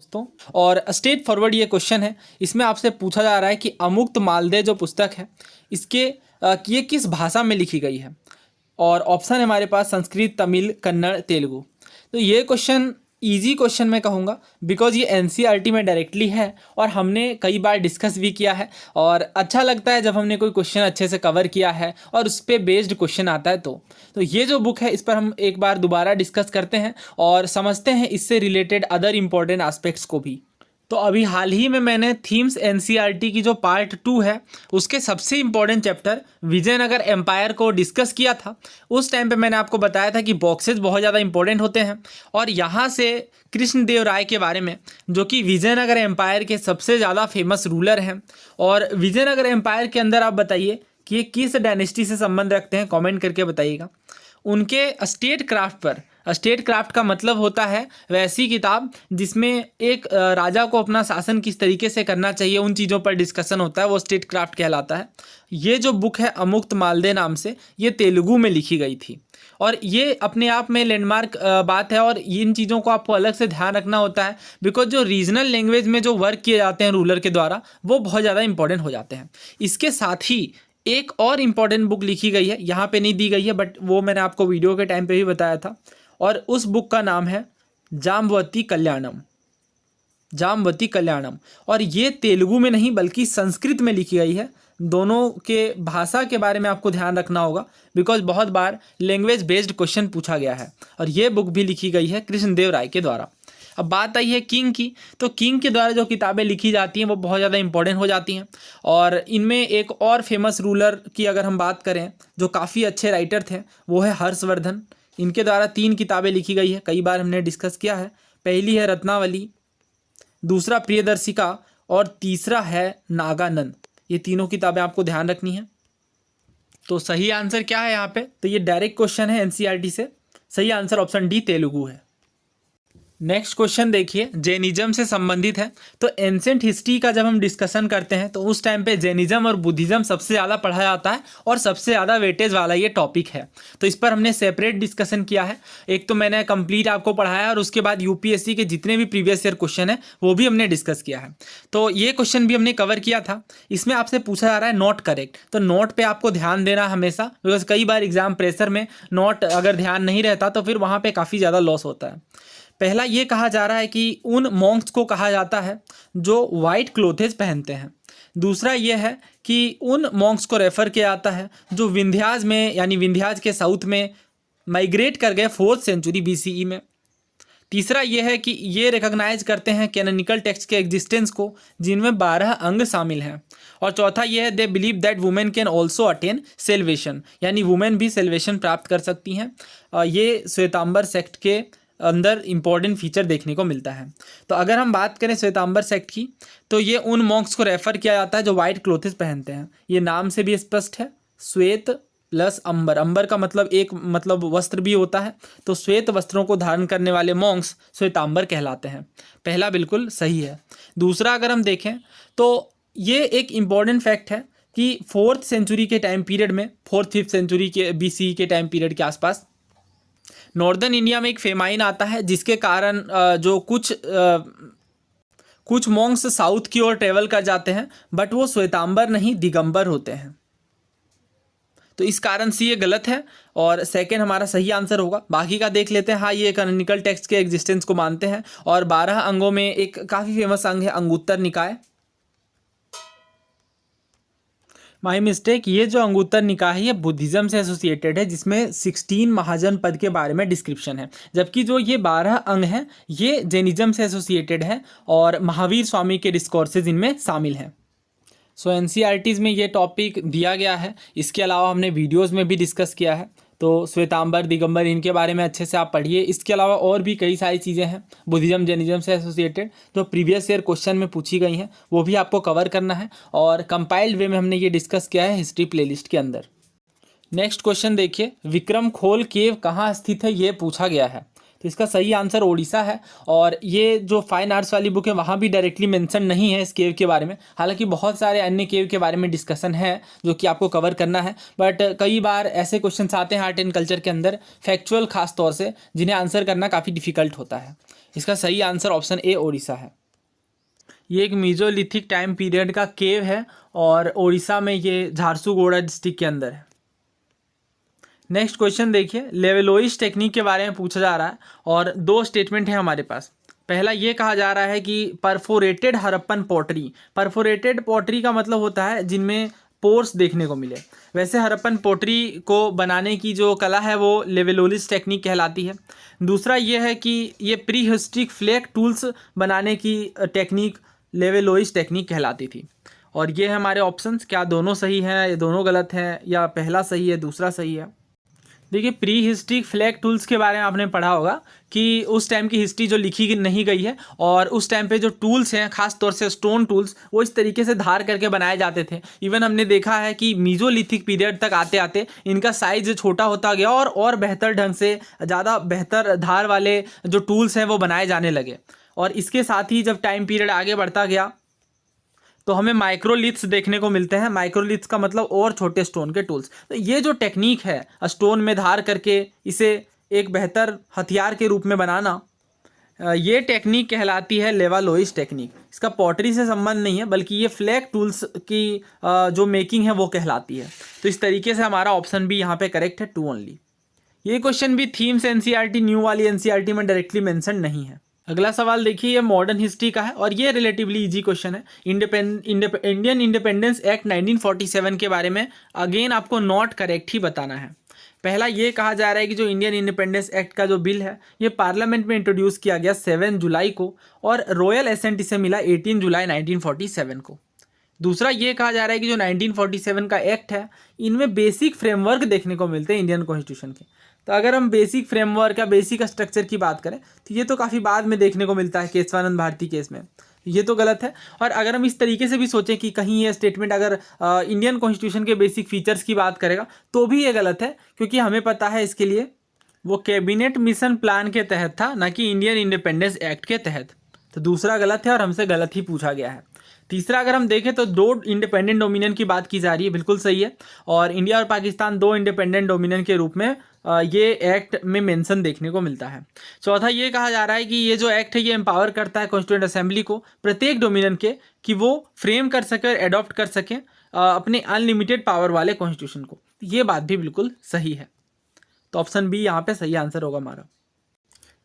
दोस्तों, और straight forward ये क्वेश्चन है। इसमें आपसे पूछा जा रहा है कि अमुक्त मालदेय जो पुस्तक है इसके ये किस भाषा में लिखी गई है। और ऑप्शन है हमारे पास संस्कृत, तमिल, कन्नड़, तेलुगु। तो ये क्वेश्चन इजी क्वेश्चन मैं कहूँगा, बिकॉज ये एनसीईआरटी में डायरेक्टली है और हमने कई बार डिस्कस भी किया है। और अच्छा लगता है जब हमने कोई क्वेश्चन अच्छे से कवर किया है और उस पर बेस्ड क्वेश्चन आता है। तो ये जो बुक है इस पर हम एक बार दोबारा डिस्कस करते हैं और समझते हैं इससे रिलेटेड अदर इम्पोर्टेंट एस्पेक्ट्स को भी। तो अभी हाल ही में मैंने थीम्स एनसीईआरटी की जो पार्ट 2 है उसके सबसे इम्पोर्टेंट चैप्टर विजयनगर एम्पायर को डिस्कस किया था। उस टाइम पे मैंने आपको बताया था कि बॉक्सेस बहुत ज़्यादा इंपॉर्टेंट होते हैं और यहाँ से कृष्णदेव राय के बारे में, जो कि विजयनगर एम्पायर के सबसे ज़्यादा फेमस रूलर हैं। और विजयनगर एम्पायर के अंदर आप बताइए कि ये किस डायनेस्टी से संबंध रखते हैं, कमेंट करके बताइएगा। उनके स्टेट क्राफ्ट पर, स्टेट क्राफ्ट का मतलब होता है वैसी किताब जिसमें एक राजा को अपना शासन किस तरीके से करना चाहिए उन चीज़ों पर डिस्कशन होता है, वो स्टेट क्राफ्ट कहलाता है। ये जो बुक है अमुक्त मालदेय नाम से, ये तेलुगु में लिखी गई थी और ये अपने आप में लैंडमार्क बात है। और इन चीज़ों को आपको अलग से ध्यान रखना होता है, बिकॉज जो रीजनल लैंग्वेज में जो वर्क किए जाते हैं रूलर के द्वारा वो बहुत ज़्यादा इंपॉर्टेंट हो जाते हैं। इसके साथ ही एक और इम्पॉर्टेंट बुक लिखी गई है, यहाँ पे नहीं दी गई है बट वो मैंने आपको वीडियो के टाइम पे भी बताया था, और उस बुक का नाम है जाम्बवती कल्याणम। जाम्बवती कल्याणम, और ये तेलुगु में नहीं बल्कि संस्कृत में लिखी गई है। दोनों के भाषा के बारे में आपको ध्यान रखना होगा, बिकॉज बहुत बार लैंग्वेज बेस्ड क्वेश्चन पूछा गया है। और ये बुक भी लिखी गई है कृष्णदेव राय के द्वारा। अब बात आई है किंग की, तो किंग के द्वारा जो किताबें लिखी जाती हैं वो बहुत ज़्यादा इंपॉर्टेंट हो जाती हैं। और इनमें एक और फेमस रूलर की अगर हम बात करें जो काफ़ी अच्छे राइटर थे, वो है हर्षवर्धन। इनके द्वारा 3 किताबें लिखी गई है, कई बार हमने डिस्कस किया है। पहली है रत्नावली, दूसरा प्रियदर्शिका और तीसरा है नागानंद। ये तीनों किताबें आपको ध्यान रखनी है। तो सही आंसर क्या है यहाँ पे, तो ये डायरेक्ट क्वेश्चन है एनसीईआरटी से। सही आंसर ऑप्शन डी तेलुगु है। नेक्स्ट क्वेश्चन देखिए, जैनिज्म से संबंधित है। तो एंसेंट हिस्ट्री का जब हम डिस्कशन करते हैं तो उस टाइम पे जैनिज्म और बुद्धिज्म सबसे ज़्यादा पढ़ा जाता है और सबसे ज़्यादा वेटेज वाला ये टॉपिक है। तो इस पर हमने सेपरेट डिस्कशन किया है। एक तो मैंने कंप्लीट आपको पढ़ाया और उसके बाद यूपीएससी के जितने भी प्रीवियस ईयर क्वेश्चन है वो भी हमने डिस्कस किया है। तो ये क्वेश्चन भी हमने कवर किया था। इसमें आपसे पूछा जा रहा है नॉट करेक्ट, तो नोट पर आपको ध्यान देना हमेशा, बिकॉज कई बार एग्जाम प्रेशर में नोट अगर ध्यान नहीं रहता तो फिर वहाँ पर काफ़ी ज़्यादा लॉस होता है। पहला ये कहा जा रहा है कि उन मॉन्क्स को कहा जाता है जो वाइट क्लोथेज पहनते हैं। दूसरा ये है कि उन मॉन्क्स को रेफर किया जाता है जो विंध्याज में, यानी विंध्याज के साउथ में माइग्रेट कर गए 4th सेंचुरी BCE में। तीसरा ये है कि ये रिकॉग्नाइज करते हैं कैनोनिकल टेक्स्ट के एग्जिस्टेंस को जिनमें 12 अंग शामिल हैं। और चौथा ये है they believe that women can also attain salvation, यानी वुमेन भी सेल्वेशन प्राप्त कर सकती हैं। ये श्वेतांबर सेक्ट के अंदर इंपॉर्टेंट फीचर देखने को मिलता है। तो अगर हम बात करें श्वेतांबर सेक्ट की, तो ये उन मॉन्क्स को रेफर किया जाता है जो वाइट क्लोथेस पहनते हैं। ये नाम से भी स्पष्ट है, श्वेत प्लस अंबर। अंबर का मतलब एक मतलब वस्त्र भी होता है, तो श्वेत वस्त्रों को धारण करने वाले मॉन्क्स श्वेतांबर कहलाते हैं। पहला बिल्कुल सही है। दूसरा अगर हम देखें तो ये एक इम्पॉर्टेंट फैक्ट है कि 4th सेंचुरी के टाइम पीरियड में, 4th-5th सेंचुरी के BCE के टाइम पीरियड के आसपास नॉर्दर्न इंडिया में एक फेमाइन आता है, जिसके कारण जो कुछ मॉन्क्स साउथ की ओर ट्रेवल कर जाते हैं, बट वो श्वेतांबर नहीं दिगंबर होते हैं। तो इस कारण से ये गलत है और सेकंड हमारा सही आंसर होगा। बाकी का देख लेते हैं। हाँ, ये कैनोनिकल टेक्स्ट के एग्जिस्टेंस को मानते हैं और 12 अंगों में एक काफ़ी फेमस अंग है अंगुत्तर निकाय। माई मिस्टेक, ये जो अंगुत्तर निकाय है ये बुद्धिज्म से एसोसिएटेड है, जिसमें 16 महाजन पद के बारे में डिस्क्रिप्शन है, जबकि जो ये 12 अंग हैं ये जैनिज्म से एसोसिएटेड है और महावीर स्वामी के डिस्कोर्सेज इनमें शामिल हैं। सो एनसीईआरटीज़ में ये टॉपिक दिया गया है। इसके अलावा हमने वीडियोस में भी डिस्कस किया है, तो श्वेतांबर दिगंबर इनके बारे में अच्छे से आप पढ़िए। इसके अलावा और भी कई सारी चीज़ें हैं बुद्धिज्म जैनिज्म से एसोसिएटेड जो प्रीवियस ईयर क्वेश्चन में पूछी गई हैं, वो भी आपको कवर करना है और कंपाइल्ड वे में हमने ये डिस्कस किया है हिस्ट्री प्लेलिस्ट के अंदर। नेक्स्ट क्वेश्चन देखिए, विक्रम खोल केव कहाँ स्थित है ये पूछा गया है। तो इसका सही आंसर ओडिशा है। और ये जो फाइन आर्ट्स वाली बुक है वहाँ भी डायरेक्टली मेंशन नहीं है इस केव के बारे में, हालांकि बहुत सारे अन्य केव के बारे में डिस्कशन है जो कि आपको कवर करना है। बट कई बार ऐसे क्वेश्चन आते हैं आर्ट एंड कल्चर के अंदर फैक्चुअल खास तौर से, जिन्हें आंसर करना काफ़ी डिफिकल्ट होता है। इसका सही आंसर ऑप्शन ए ओडिशा है। ये एक मीजोलिथिक टाइम पीरियड का केव है और ओडिशा में ये झारसुगुड़ा डिस्ट्रिक्ट के अंदर है। नेक्स्ट क्वेश्चन देखिए, लेवेलोइस टेक्निक के बारे में पूछा जा रहा है और दो स्टेटमेंट है हमारे पास। पहला ये कहा जा रहा है कि perforated Harappan pottery, perforated pottery का मतलब होता है जिनमें पोर्स देखने को मिले। वैसे हड़प्पन पॉटरी को बनाने की जो कला है वो लेवेलोइस टेक्निक कहलाती है। दूसरा ये है कि ये प्री हिस्ट्रिक फ्लैग टूल्स बनाने की टेक्निक लेवेलोइस टेक्निक कहलाती थी। और ये है हमारे ऑप्शंस, क्या दोनों सही हैं, ये दोनों गलत हैं, या पहला सही है दूसरा सही है। देखिए, प्री हिस्ट्रिक फ्लैग टूल्स के बारे में आपने पढ़ा होगा कि उस टाइम की हिस्ट्री जो लिखी नहीं गई है, और उस टाइम पे जो टूल्स हैं खास तौर से स्टोन टूल्स वो इस तरीके से धार करके बनाए जाते थे। इवन हमने देखा है कि मीजोलिथिक पीरियड तक आते आते इनका साइज छोटा होता गया और बेहतर ढंग से ज़्यादा बेहतर धार वाले जो टूल्स हैं वो बनाए जाने लगे। और इसके साथ ही जब टाइम पीरियड आगे बढ़ता गया तो हमें माइक्रोलिथ्स देखने को मिलते हैं। माइक्रोलिथ्स का मतलब और छोटे स्टोन के टूल्स। तो ये जो टेक्निक है स्टोन में धार करके इसे एक बेहतर हथियार के रूप में बनाना, ये टेक्निक कहलाती है लेवेलोइस टेक्निक। इसका पॉटरी से संबंध नहीं है बल्कि ये फ्लैग टूल्स की जो मेकिंग है वो कहलाती है। तो इस तरीके से हमारा ऑप्शन भी यहाँ पे करेक्ट है, 2 ओनली। ये क्वेश्चन भी थीम्स एनसीईआरटी न्यू वाली एनसीईआरटी में डायरेक्टली मेंशन नहीं है। अगला सवाल देखिए, ये मॉडर्न हिस्ट्री का है और ये रिलेटिवली इजी क्वेश्चन है। इंडियन इंडिपेंडेंस एक्ट 1947 के बारे में अगेन आपको नॉट करेक्ट ही बताना है। पहला ये कहा जा रहा है कि जो इंडियन इंडिपेंडेंस एक्ट का जो बिल है ये पार्लियामेंट में इंट्रोड्यूस किया गया 7 जुलाई को और रॉयल एसेंट इसे मिला 18 जुलाई 1947 को। दूसरा ये कहा जा रहा है कि जो 1947 का एक्ट है इनमें बेसिक फ्रेमवर्क देखने को मिलते हैं इंडियन कॉन्स्टिट्यूशन के। तो अगर हम बेसिक फ्रेमवर्क या बेसिक स्ट्रक्चर की बात करें तो ये तो काफ़ी बाद में देखने को मिलता है केशवानंद भारती केस में, ये तो गलत है। और अगर हम इस तरीके से भी सोचें कि कहीं ये स्टेटमेंट अगर इंडियन कॉन्स्टिट्यूशन के बेसिक फीचर्स की बात करेगा तो भी ये गलत है, क्योंकि हमें पता है इसके लिए वो कैबिनेट मिशन प्लान के तहत था, ना कि इंडियन इंडिपेंडेंस एक्ट के तहत। तो दूसरा गलत है और हमसे गलत ही पूछा गया है। तीसरा अगर हम देखें तो 2 इंडिपेंडेंट डोमिनियन की बात की जा रही है, बिल्कुल सही है। और इंडिया और पाकिस्तान 2 इंडिपेंडेंट डोमिनियन के रूप में ये एक्ट में मेंशन देखने को मिलता है। चौथा ये कहा जा रहा है कि ये जो एक्ट है ये एम्पावर करता है कॉन्स्टिट्यूएंट असेंबली को प्रत्येक डोमिनियन के कि वो फ्रेम कर सके और एडॉप्ट कर सकें अपने अनलिमिटेड पावर वाले कॉन्स्टिट्यूशन को। ये बात भी बिल्कुल सही है। तो ऑप्शन बी यहाँ पे सही आंसर होगा हमारा।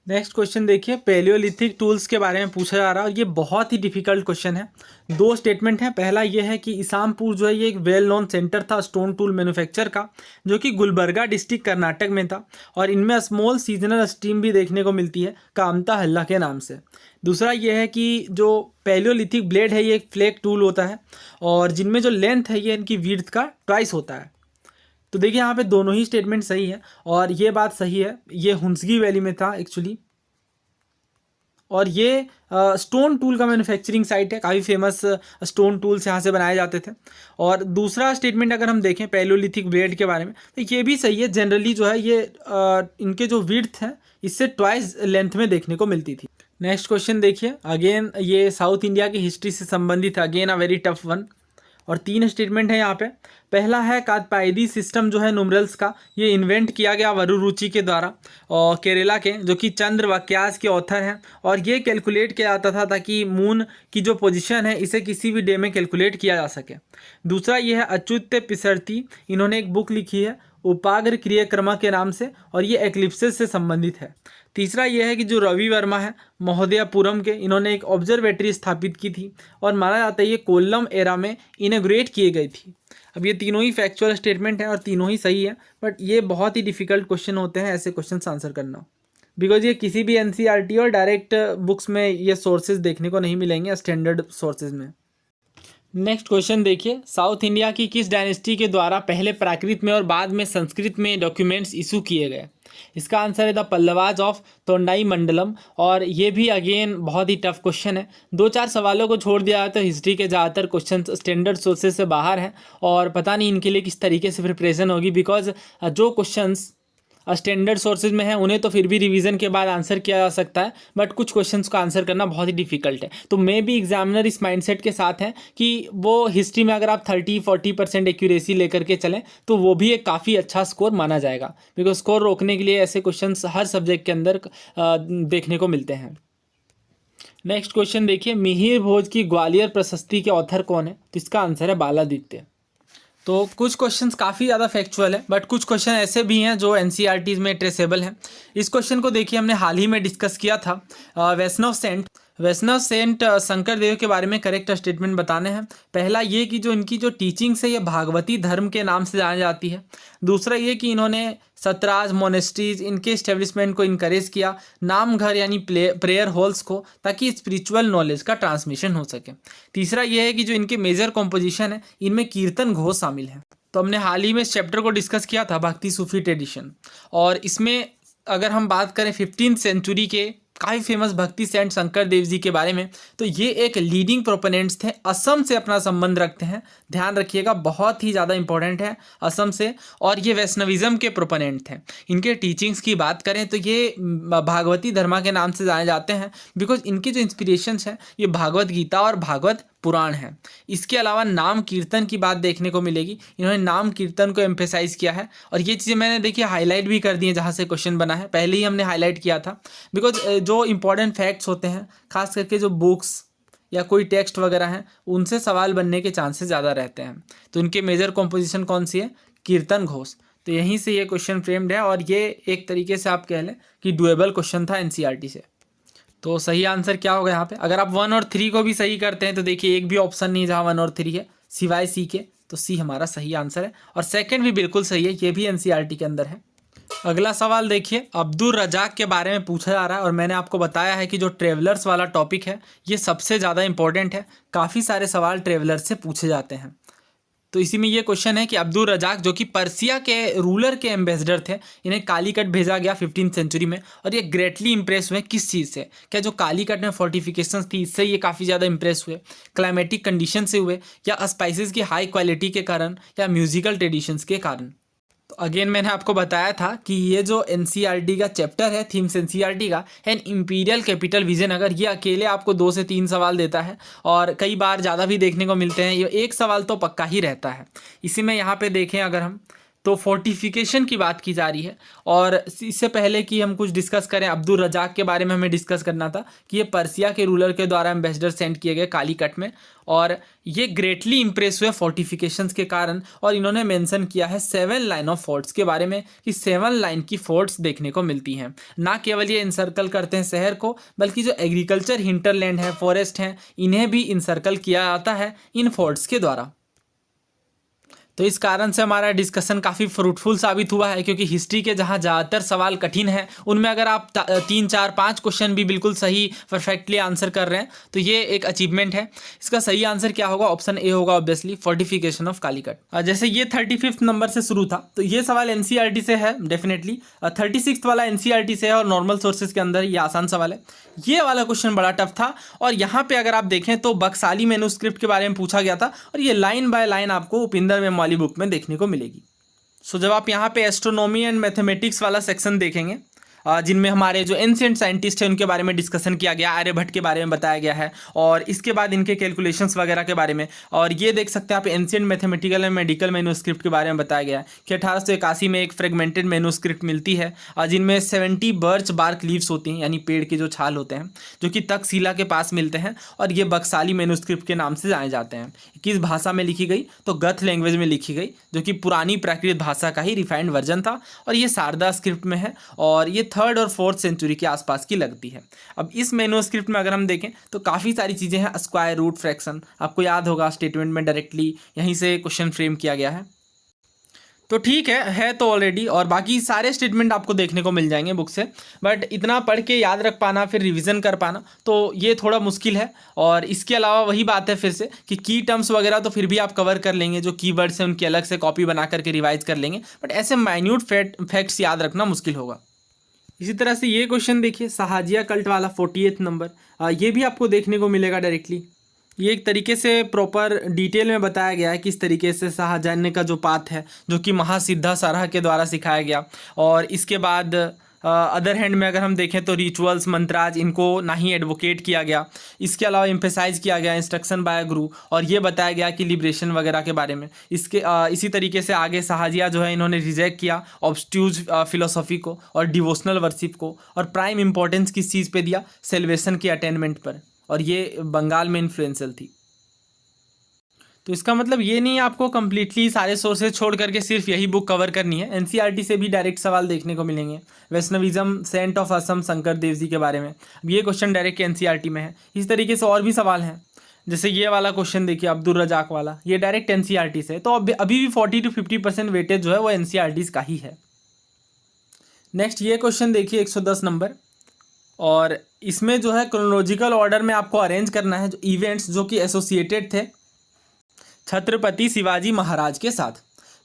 नेक्स्ट क्वेश्चन देखिए, पैलियोलिथिक टूल्स के बारे में पूछा जा रहा है और ये बहुत ही डिफिकल्ट क्वेश्चन है। 2 स्टेटमेंट हैं। पहला ये है कि इसामपुर जो है ये एक वेल नोन सेंटर था स्टोन टूल मैन्युफैक्चर का, जो कि गुलबर्गा डिस्ट्रिक्ट कर्नाटक में था और इनमें स्मॉल सीजनल स्ट्रीम भी देखने को मिलती है कामता हल्ला के नाम से। दूसरा ये है कि जो पैलियोलिथिक ब्लेड है ये एक फ्लैग टूल होता है और जिनमें जो लेंथ है ये इनकी विड्थ का ट्वाइस होता है। तो देखिए यहाँ पे दोनों ही स्टेटमेंट सही है और ये बात सही है, ये हुंसगी वैली में था एक्चुअली। और ये स्टोन टूल का मैन्युफैक्चरिंग साइट है, काफ़ी फेमस स्टोन टूल्स यहाँ से बनाए जाते थे। और दूसरा स्टेटमेंट अगर हम देखें पैलियोलिथिक ब्लेड के बारे में तो ये भी सही है। जनरली जो है ये इनके जो विड्थ है इससे ट्वाइस लेंथ में देखने को मिलती थी। नेक्स्ट क्वेश्चन देखिए, अगेन ये साउथ इंडिया की हिस्ट्री से संबंधित है, again a very tough one. और 3 स्टेटमेंट है यहाँ पे। पहला है कातपाइदी सिस्टम जो है न्यूमरल्स का, ये इन्वेंट किया गया वरुरुचि के द्वारा और केरला के, जो कि चंद्र वाक्यास के ऑथर हैं। और ये कैलकुलेट किया जाता था ताकि मून की जो पोजीशन है इसे किसी भी डे में कैलकुलेट किया जा सके। दूसरा ये है अच्युत पिसरती, इन्होंने एक बुक लिखी है उपाग्र क्रियक्रम के नाम से और ये एक्लिप्सेस से संबंधित है। तीसरा यह है कि जो रवि वर्मा है महोदयपुरम के, इन्होंने एक ऑब्जर्वेटरी स्थापित की थी और माना जाता है ये कोल्लम एरा में इनॉग्रेट किए गई थी। अब ये तीनों ही फैक्चुअल स्टेटमेंट है और तीनों ही सही है, बट ये बहुत ही डिफिकल्ट क्वेश्चन होते हैं ऐसे क्वेश्चन आंसर करना, बिकॉज ये किसी भी एनसीईआरटी और डायरेक्ट बुक्स में ये सोर्सेज देखने को नहीं मिलेंगे स्टैंडर्ड सोर्सेज में। नेक्स्ट क्वेश्चन देखिए, साउथ इंडिया की किस डायनेस्टी के द्वारा पहले प्राकृत में और बाद में संस्कृत में डॉक्यूमेंट्स इशू किए गए? इसका आंसर है द पल्लवाज ऑफ तोंडाई मंडलम। और ये भी अगेन बहुत ही टफ क्वेश्चन है। 2-4 सवालों को छोड़ दिया है तो हिस्ट्री के ज़्यादातर क्वेश्चन स्टैंडर्ड सोर्सेज से बाहर हैं और पता नहीं इनके लिए किस तरीके से प्रिपरेशन होगी, बिकॉज जो क्वेश्चंस स्टैंडर्ड सोर्सेज में है उन्हें तो फिर भी रिवीजन के बाद आंसर किया जा सकता है, बट कुछ क्वेश्चंस का आंसर करना बहुत ही डिफिकल्ट है। तो मे बी एग्जामिनर इस माइंडसेट के साथ है कि वो हिस्ट्री में अगर आप 30-40% एक्यूरेसी लेकर के चलें तो वो भी एक काफ़ी अच्छा स्कोर माना जाएगा, बिकॉज स्कोर रोकने के लिए ऐसे क्वेश्चंस हर सब्जेक्ट के अंदर देखने को मिलते हैं। नेक्स्ट क्वेश्चन देखिए, मिहिर भोज की ग्वालियर प्रशस्ति के ऑथर कौन है? तो इसका आंसर है बालादित्य। तो कुछ क्वेश्चंस काफ़ी ज़्यादा फैक्चुअल है, बट कुछ क्वेश्चन ऐसे भी हैं जो एनसीईआरटीज़ में ट्रेसेबल हैं। इस क्वेश्चन को देखिए, हमने हाल ही में डिस्कस किया था। वैष्णव सेंट शंकर देव के बारे में करेक्ट स्टेटमेंट बताने हैं। पहला ये कि जो इनकी जो टीचिंग्स है ये भागवती धर्म के नाम से जानी जाती है। दूसरा ये कि इन्होंने सतराज मोनेस्ट्रीज इनके इस्टेब्लिशमेंट को इनकरेज किया, नाम घर यानी प्रेयर हॉल्स को, ताकि स्पिरिचुअल नॉलेज का ट्रांसमिशन हो सके। तीसरा ये है कि जो इनके मेजर कॉम्पोजिशन है इनमें कीर्तन घोष शामिल है। तो हमने हाल ही में इस चैप्टर को डिस्कस किया था, भक्ति सूफी ट्रेडिशन, और इसमें अगर हम बात करें 15th सेंचुरी के काफ़ी फेमस भक्ति सेंट शंकर देव जी के बारे में, तो ये एक लीडिंग प्रोपोनेंट्स थे, असम से अपना संबंध रखते हैं। ध्यान रखिएगा, बहुत ही ज़्यादा इंपॉर्टेंट है, असम से, और ये वैष्णविज्म के प्रोपोनेंट थे। इनके टीचिंग्स की बात करें तो ये भागवती धर्मा के नाम से जाने जाते हैं, बिकॉज इनकी जो इंस्पिरेशंस हैं ये भागवत गीता और भागवत पुराण है। इसके अलावा नाम कीर्तन की बात देखने को मिलेगी, इन्होंने नाम कीर्तन को एम्फेसाइज किया है, और ये चीज़ें मैंने देखिए हाईलाइट भी कर दी हैं जहाँ से क्वेश्चन बना है, पहले ही हमने हाईलाइट किया था। बिकॉज जो इंपॉर्टेंट फैक्ट्स होते हैं, खास करके जो बुक्स या कोई टेक्स्ट वगैरह हैं, उनसे सवाल बनने के चांसेस ज़्यादा रहते हैं। तो इनके मेजर कॉम्पोजिशन कौन सी है? कीर्तन घोष। तो यहीं से ये क्वेश्चन फ्रेम्ड है, और ये एक तरीके से आप कह लें कि डुएबल क्वेश्चन था एनसीईआरटी से। तो सही आंसर क्या होगा यहाँ पे? अगर आप 1 और 3 को भी सही करते हैं तो देखिए एक भी ऑप्शन नहीं जहाँ 1 और 3 है सिवाय सी के, तो सी हमारा सही आंसर है, और सेकंड भी बिल्कुल सही है, ये भी एनसीईआरटी के अंदर है। अगला सवाल देखिए, अब्दुल रजाक के बारे में पूछा जा रहा है, और मैंने आपको बताया है कि जो ट्रेवलर्स वाला टॉपिक है ये सबसे ज़्यादा इंपॉर्टेंट है, काफ़ी सारे सवाल ट्रेवलर्स से पूछे जाते हैं। तो इसी में ये क्वेश्चन है कि अब्दुल रजाक जो कि पर्सिया के रूलर के एम्बेसडर थे, इन्हें कालीकट भेजा गया 15th सेंचुरी में, और ये ग्रेटली इंप्रेस हुए किस चीज़ से? क्या जो कालीकट में फोर्टिफिकेशंस थी इससे ये काफ़ी ज़्यादा इंप्रेस हुए, क्लाइमेटिक कंडीशन से हुए, या स्पाइसेस की हाई क्वालिटी के कारण, या म्यूजिकल ट्रेडिशंस के कारण? तो अगेन मैंने आपको बताया था कि ये जो एनसीईआरटी का चैप्टर है, थीम्स एनसीईआरटी का, एन इंपीरियल कैपिटल विजन, अगर ये अकेले आपको 2 से 3 सवाल देता है, और कई बार ज़्यादा भी देखने को मिलते हैं, ये एक सवाल तो पक्का ही रहता है। इसी में यहाँ पे देखें अगर हम, तो फोर्टिफिकेशन की बात की जा रही है, और इससे पहले कि हम कुछ डिस्कस करें अब्दुल रजाक के बारे में, हमें डिस्कस करना था कि ये पर्सिया के रूलर के द्वारा एम्बेसडर सेंड किए गए कालीकट में, और ये ग्रेटली इंप्रेस हुए फोर्टिफिकेशंस के कारण, और इन्होंने मेंशन किया है 7 लाइन ऑफ फोर्ट्स के बारे में, कि 7 लाइन की फोर्ट्स देखने को मिलती हैं। ना केवल ये इंसर्कल करते हैं शहर को, बल्कि जो एग्रीकल्चर हिंटरलैंड है, फॉरेस्ट हैं, इन्हें भी इंसर्कल किया जाता है इन फोर्ट्स के द्वारा। तो इस कारण से हमारा डिस्कशन काफ़ी फ्रूटफुल साबित हुआ है, क्योंकि हिस्ट्री के जहाँ ज़्यादातर सवाल कठिन हैं उनमें अगर आप 3, 4, 5 क्वेश्चन भी बिल्कुल सही परफेक्टली आंसर कर रहे हैं तो ये एक अचीवमेंट है। इसका सही आंसर क्या होगा? ऑप्शन ए होगा ऑब्वियसली, फोर्टिफिकेशन ऑफ कालीकट। जैसे ये 35th नंबर से शुरू था, तो ये सवाल एनसीईआरटी से है डेफिनेटली। 36th वाला एनसीईआरटी से है, और नॉर्मल सोर्सेज के अंदर ये आसान सवाल है। ये वाला क्वेश्चन बड़ा टफ था, और यहाँ पे अगर आप देखें तो बक्साली मैन्युस्क्रिप्ट के बारे में पूछा गया था, और ये लाइन बाय लाइन आपको उपिंदर मेमवाली बुक में देखने को मिलेगी। सो जब आप यहाँ पे एस्ट्रोनॉमी एंड मैथमेटिक्स वाला सेक्शन देखेंगे, जिनमें हमारे जो एंशिएंट साइंटिस्ट हैं उनके बारे में डिस्कशन किया गया, आर्यभट्ट के बारे में बताया गया है, और इसके बाद इनके कैलकुलेशंस वगैरह के बारे में, और ये देख सकते हैं आप ancient mathematical and medical manuscript के बारे में बताया गया है कि 1881 में एक फ्रेगमेंटेड मैन्युस्क्रिप्ट मिलती है, जिनमें 70 बर्च बार्क लीव्स होती हैं, यानी पेड़ के जो छाल होते हैं, जो कि तक्षशिला के पास मिलते हैं, और ये बक्साली मैन्युस्क्रिप्ट के नाम से जाने जाते हैं। किस भाषा में लिखी गई? तो गथ लैंग्वेज में लिखी गई, जो कि पुरानी प्राकृत भाषा का ही रिफाइंड वर्जन था, और ये शारदा स्क्रिप्ट में है, और ये 3rd और 4th सेंचुरी के आसपास की लगती है। अब इस मैन्युस्क्रिप्ट में अगर हम देखें तो काफ़ी सारी चीज़ें हैं, स्क्वायर रूट, फ्रैक्शन, आपको याद होगा स्टेटमेंट में डायरेक्टली यहीं से क्वेश्चन फ्रेम किया गया है। तो ठीक है तो ऑलरेडी, और बाकी सारे स्टेटमेंट आपको देखने को मिल जाएंगे बुक से, बट इतना पढ़ के याद रख पाना, फिर रिवीजन कर पाना, तो ये थोड़ा मुश्किल है। और इसके अलावा वही बात है फिर से कि की टर्म्स वगैरह तो फिर भी आप कवर कर लेंगे, जो कीवर्ड्स हैं उनकी अलग से कॉपी बना करके रिवाइज कर लेंगे, बट ऐसे माइन्यूट फैक्ट्स याद रखना मुश्किल होगा। इसी तरह से ये क्वेश्चन देखिए, सहाजिया कल्ट वाला 48th नंबर, ये भी आपको देखने को मिलेगा डायरेक्टली। ये एक तरीके से प्रॉपर डिटेल में बताया गया है किस तरीके से शाहजहां का जो पाथ है जो कि महासिद्धा सरह के द्वारा सिखाया गया। और इसके बाद अदर हैंड में अगर हम देखें तो रिचुअल्स मंत्राज इनको ना ही एडवोकेट किया गया। इसके अलावा एम्फेसाइज किया गया इंस्ट्रक्शन बाय गुरु, और ये बताया गया कि लिबरेशन वगैरह के बारे में। इसी तरीके से आगे शाहजिया जो है इन्होंने रिजेक्ट किया ऑब्स्ट्यूज फिलोसॉफी को और डिवोशनल वर्शिप को, और प्राइम इंपॉर्टेंस किस चीज़ पे दिया, सेल्वेशन के अटेनमेंट पर, और ये बंगाल में इन्फ्लुएंशियल थी। तो इसका मतलब ये नहीं आपको कम्प्लीटली सारे सोर्सेज छोड़ करके सिर्फ यही बुक कवर करनी है। एनसीईआरटी से भी डायरेक्ट सवाल देखने को मिलेंगे। Vaishnavism Saint of Assam Shankar Dev ji के बारे में, अब ये क्वेश्चन डायरेक्ट एनसीईआरटी में है। इस तरीके से और भी सवाल हैं, जैसे ये वाला क्वेश्चन देखिए अब्दुल रजाक वाला, ये डायरेक्ट एनसीईआरटी से है। तो अभी भी 40 to 50% वेटेज जो है वो एनसीईआरटी का ही है। नेक्स्ट ये क्वेश्चन देखिए 110 नंबर, और इसमें जो है क्रोनोलॉजिकल ऑर्डर में आपको अरेंज करना है जो इवेंट्स जो कि एसोसिएटेड थे छत्रपति शिवाजी महाराज के साथ।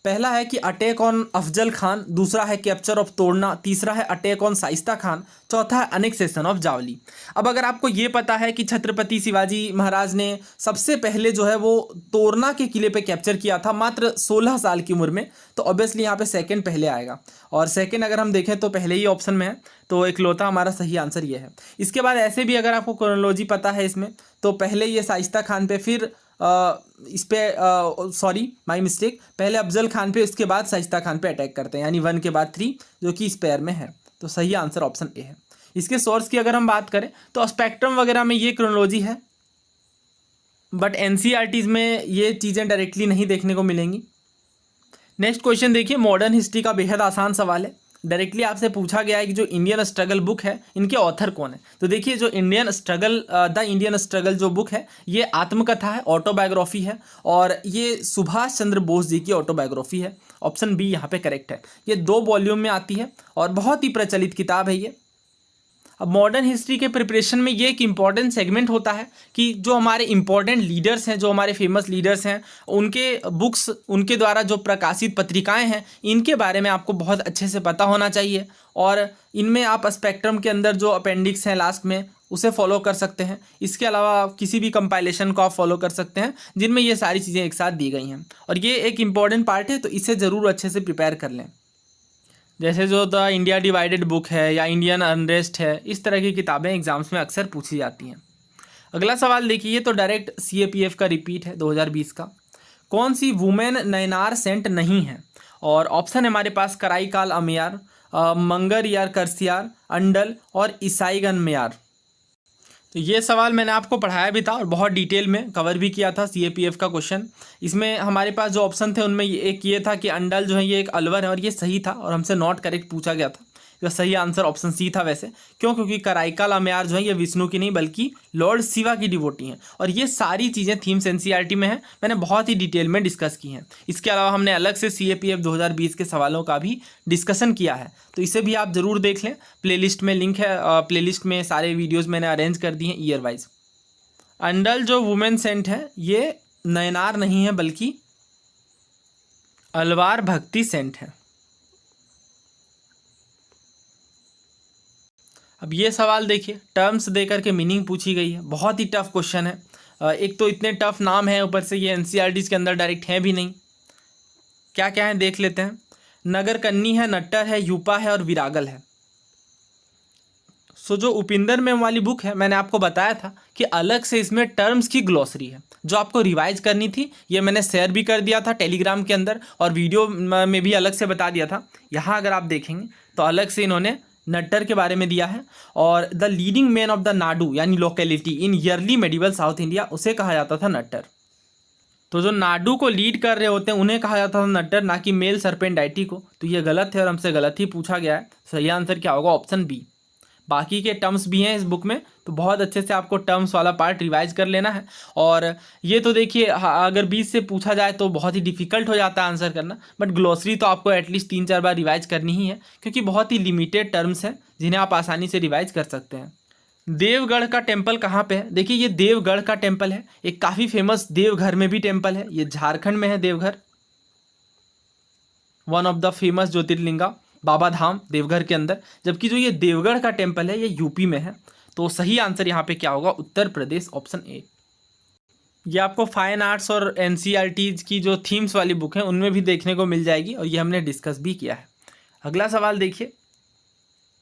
पहला है कि अटैक ऑन अफजल खान, दूसरा है कैप्चर ऑफ तोड़ना, तीसरा है अटैक ऑन शाइस्ता खान, चौथा है अनेक्सेशन ऑफ जावली। अब अगर आपको ये पता है कि छत्रपति शिवाजी महाराज ने सबसे पहले जो है वो तोरना के किले पे कैप्चर किया था मात्र 16 साल की उम्र में, तो ऑब्वियसली यहाँ पे सेकंड पहले आएगा। और सेकंड अगर हम देखें तो पहले ही ऑप्शन में है, तो इकलौता हमारा सही आंसर ये है। इसके बाद ऐसे भी अगर आपको क्रोनोलॉजी पता है इसमें, तो पहले ये शाइस्ता खान पे, फिर इस पे सॉरी माय मिस्टेक, पहले अफजल खान पे उसके बाद शाइस्ता खान पे अटैक करते हैं, यानी 1 के बाद 3 जो कि इस पेयर में है। तो सही आंसर ऑप्शन ए है। इसके सोर्स की अगर हम बात करें तो स्पेक्ट्रम वगैरह में ये क्रोनोलॉजी है, बट एनसीईआरटीज में ये चीज़ें डायरेक्टली नहीं देखने को मिलेंगी। नेक्स्ट क्वेश्चन देखिए, मॉडर्न हिस्ट्री का बेहद आसान सवाल है। डायरेक्टली आपसे पूछा गया है कि जो इंडियन स्ट्रगल बुक है इनके ऑथर कौन है। तो देखिए जो द इंडियन स्ट्रगल जो बुक है ये आत्मकथा है, ऑटोबायोग्राफी है, और ये सुभाष चंद्र बोस जी की ऑटोबायोग्राफी है। ऑप्शन बी यहाँ पे करेक्ट है। ये 2 वॉल्यूम में आती है और बहुत ही प्रचलित किताब है ये। अब मॉडर्न हिस्ट्री के प्रिपरेशन में ये एक इम्पॉर्टेंट सेगमेंट होता है कि जो हमारे इम्पॉर्टेंट लीडर्स हैं, जो हमारे फेमस लीडर्स हैं, उनके बुक्स, उनके द्वारा जो प्रकाशित पत्रिकाएं हैं, इनके बारे में आपको बहुत अच्छे से पता होना चाहिए। और इनमें आप स्पेक्ट्रम के अंदर जो अपेंडिक्स हैं लास्ट में उसे फॉलो कर सकते हैं। इसके अलावा किसी भी कंपाइलेशन को आप फॉलो कर सकते हैं जिनमें ये सारी चीज़ें एक साथ दी गई हैं, और ये एक इम्पॉर्टेंट पार्ट है, तो इसे ज़रूर अच्छे से प्रिपेयर कर लें। जैसे जो द इंडिया डिवाइडेड बुक है या इंडियन अनरेस्ट है, इस तरह की किताबें एग्जाम्स में अक्सर पूछी जाती हैं। अगला सवाल देखिए, तो डायरेक्ट सीएपीएफ का रिपीट है 2020 का। कौन सी वुमेन नयनार सेंट नहीं है? और ऑप्शन है हमारे पास कराईकाल अमयार, मंगर यार करसियार, अंडल और ईसाईगन मयार। तो ये सवाल मैंने आपको पढ़ाया भी था और बहुत डिटेल में कवर भी किया था सीएपीएफ का क्वेश्चन। इसमें हमारे पास जो ऑप्शन थे उनमें एक ये था कि अंडल जो है ये एक अलवर है, और ये सही था और हमसे नॉट करेक्ट पूछा गया था। तो सही आंसर ऑप्शन सी था वैसे। क्यों? क्योंकि कराईकाल अमयार जो है ये विष्णु की नहीं बल्कि लॉर्ड शिवा की डिवोटी हैं, और ये सारी चीज़ें थीम्स एनसीईआरटी में है, मैंने बहुत ही डिटेल में डिस्कस की हैं। इसके अलावा हमने अलग से सीएपीएफ 2020 के सवालों का भी डिस्कशन किया है, तो इसे भी आप ज़रूर देख लें। प्लेलिस्ट में लिंक है, प्लेलिस्ट में सारे वीडियोज़ मैंने अरेंज कर दिए हैं ईयर वाइज। अंडल जो वुमेन सेंट है ये नयनार नहीं है बल्कि अलवार भक्ति सेंट है। अब ये सवाल देखिए, टर्म्स देकर के मीनिंग पूछी गई है, बहुत ही टफ क्वेश्चन है। एक तो इतने टफ नाम है, ऊपर से ये एनसीईआरटीज़ के अंदर डायरेक्ट है भी नहीं। क्या क्या है देख लेते हैं। नगर कन्नी है, नट्टर है, यूपा है और विरागल है। सो जो उपिंदर में वाली बुक है, मैंने आपको बताया था कि अलग से इसमें टर्म्स की ग्लॉसरी है जो आपको रिवाइज करनी थी। ये मैंने शेयर भी कर दिया था टेलीग्राम के अंदर, और वीडियो में भी अलग से बता दिया था। यहाँ अगर आप देखेंगे तो अलग से इन्होंने नट्टर के बारे में दिया है। और the leading man of the nadu यानी locality in early medieval South India, उसे कहा जाता था नट्टर। तो जो नाडू को लीड कर रहे होते हैं उन्हें कहा जाता था नट्टर, ना कि मेल सर्पेंडाइटी को। तो ये गलत है और हमसे गलत ही पूछा गया है। सही आंसर क्या होगा? Option B. बाकी के टर्म्स भी हैं इस बुक में, तो बहुत अच्छे से आपको टर्म्स वाला पार्ट रिवाइज कर लेना है। और ये तो देखिए अगर 20 से पूछा जाए तो बहुत ही डिफिकल्ट हो जाता है आंसर करना, बट ग्लॉसरी तो आपको एटलीस्ट 3-4 बार रिवाइज करनी ही है, क्योंकि बहुत ही लिमिटेड टर्म्स हैं जिन्हें आप आसानी से रिवाइज कर सकते हैं। देवगढ़ का टेम्पल कहाँ पे है? देखिए ये देवगढ़ का टेम्पल है, एक काफ़ी फेमस देवघर में भी टेम्पल है। ये झारखंड में है Deoghar, one of the famous jyotirlinga Baba Dham Deoghar के अंदर। जबकि जो ये देवगढ़ का टेम्पल है ये यूपी में है। तो सही आंसर यहाँ पे क्या होगा? Uttar Pradesh, option A. ये आपको फाइन आर्ट्स और एनसीईआरटी की जो थीम्स वाली बुक है उनमें भी देखने को मिल जाएगी, और ये हमने डिस्कस भी किया है। अगला सवाल देखिए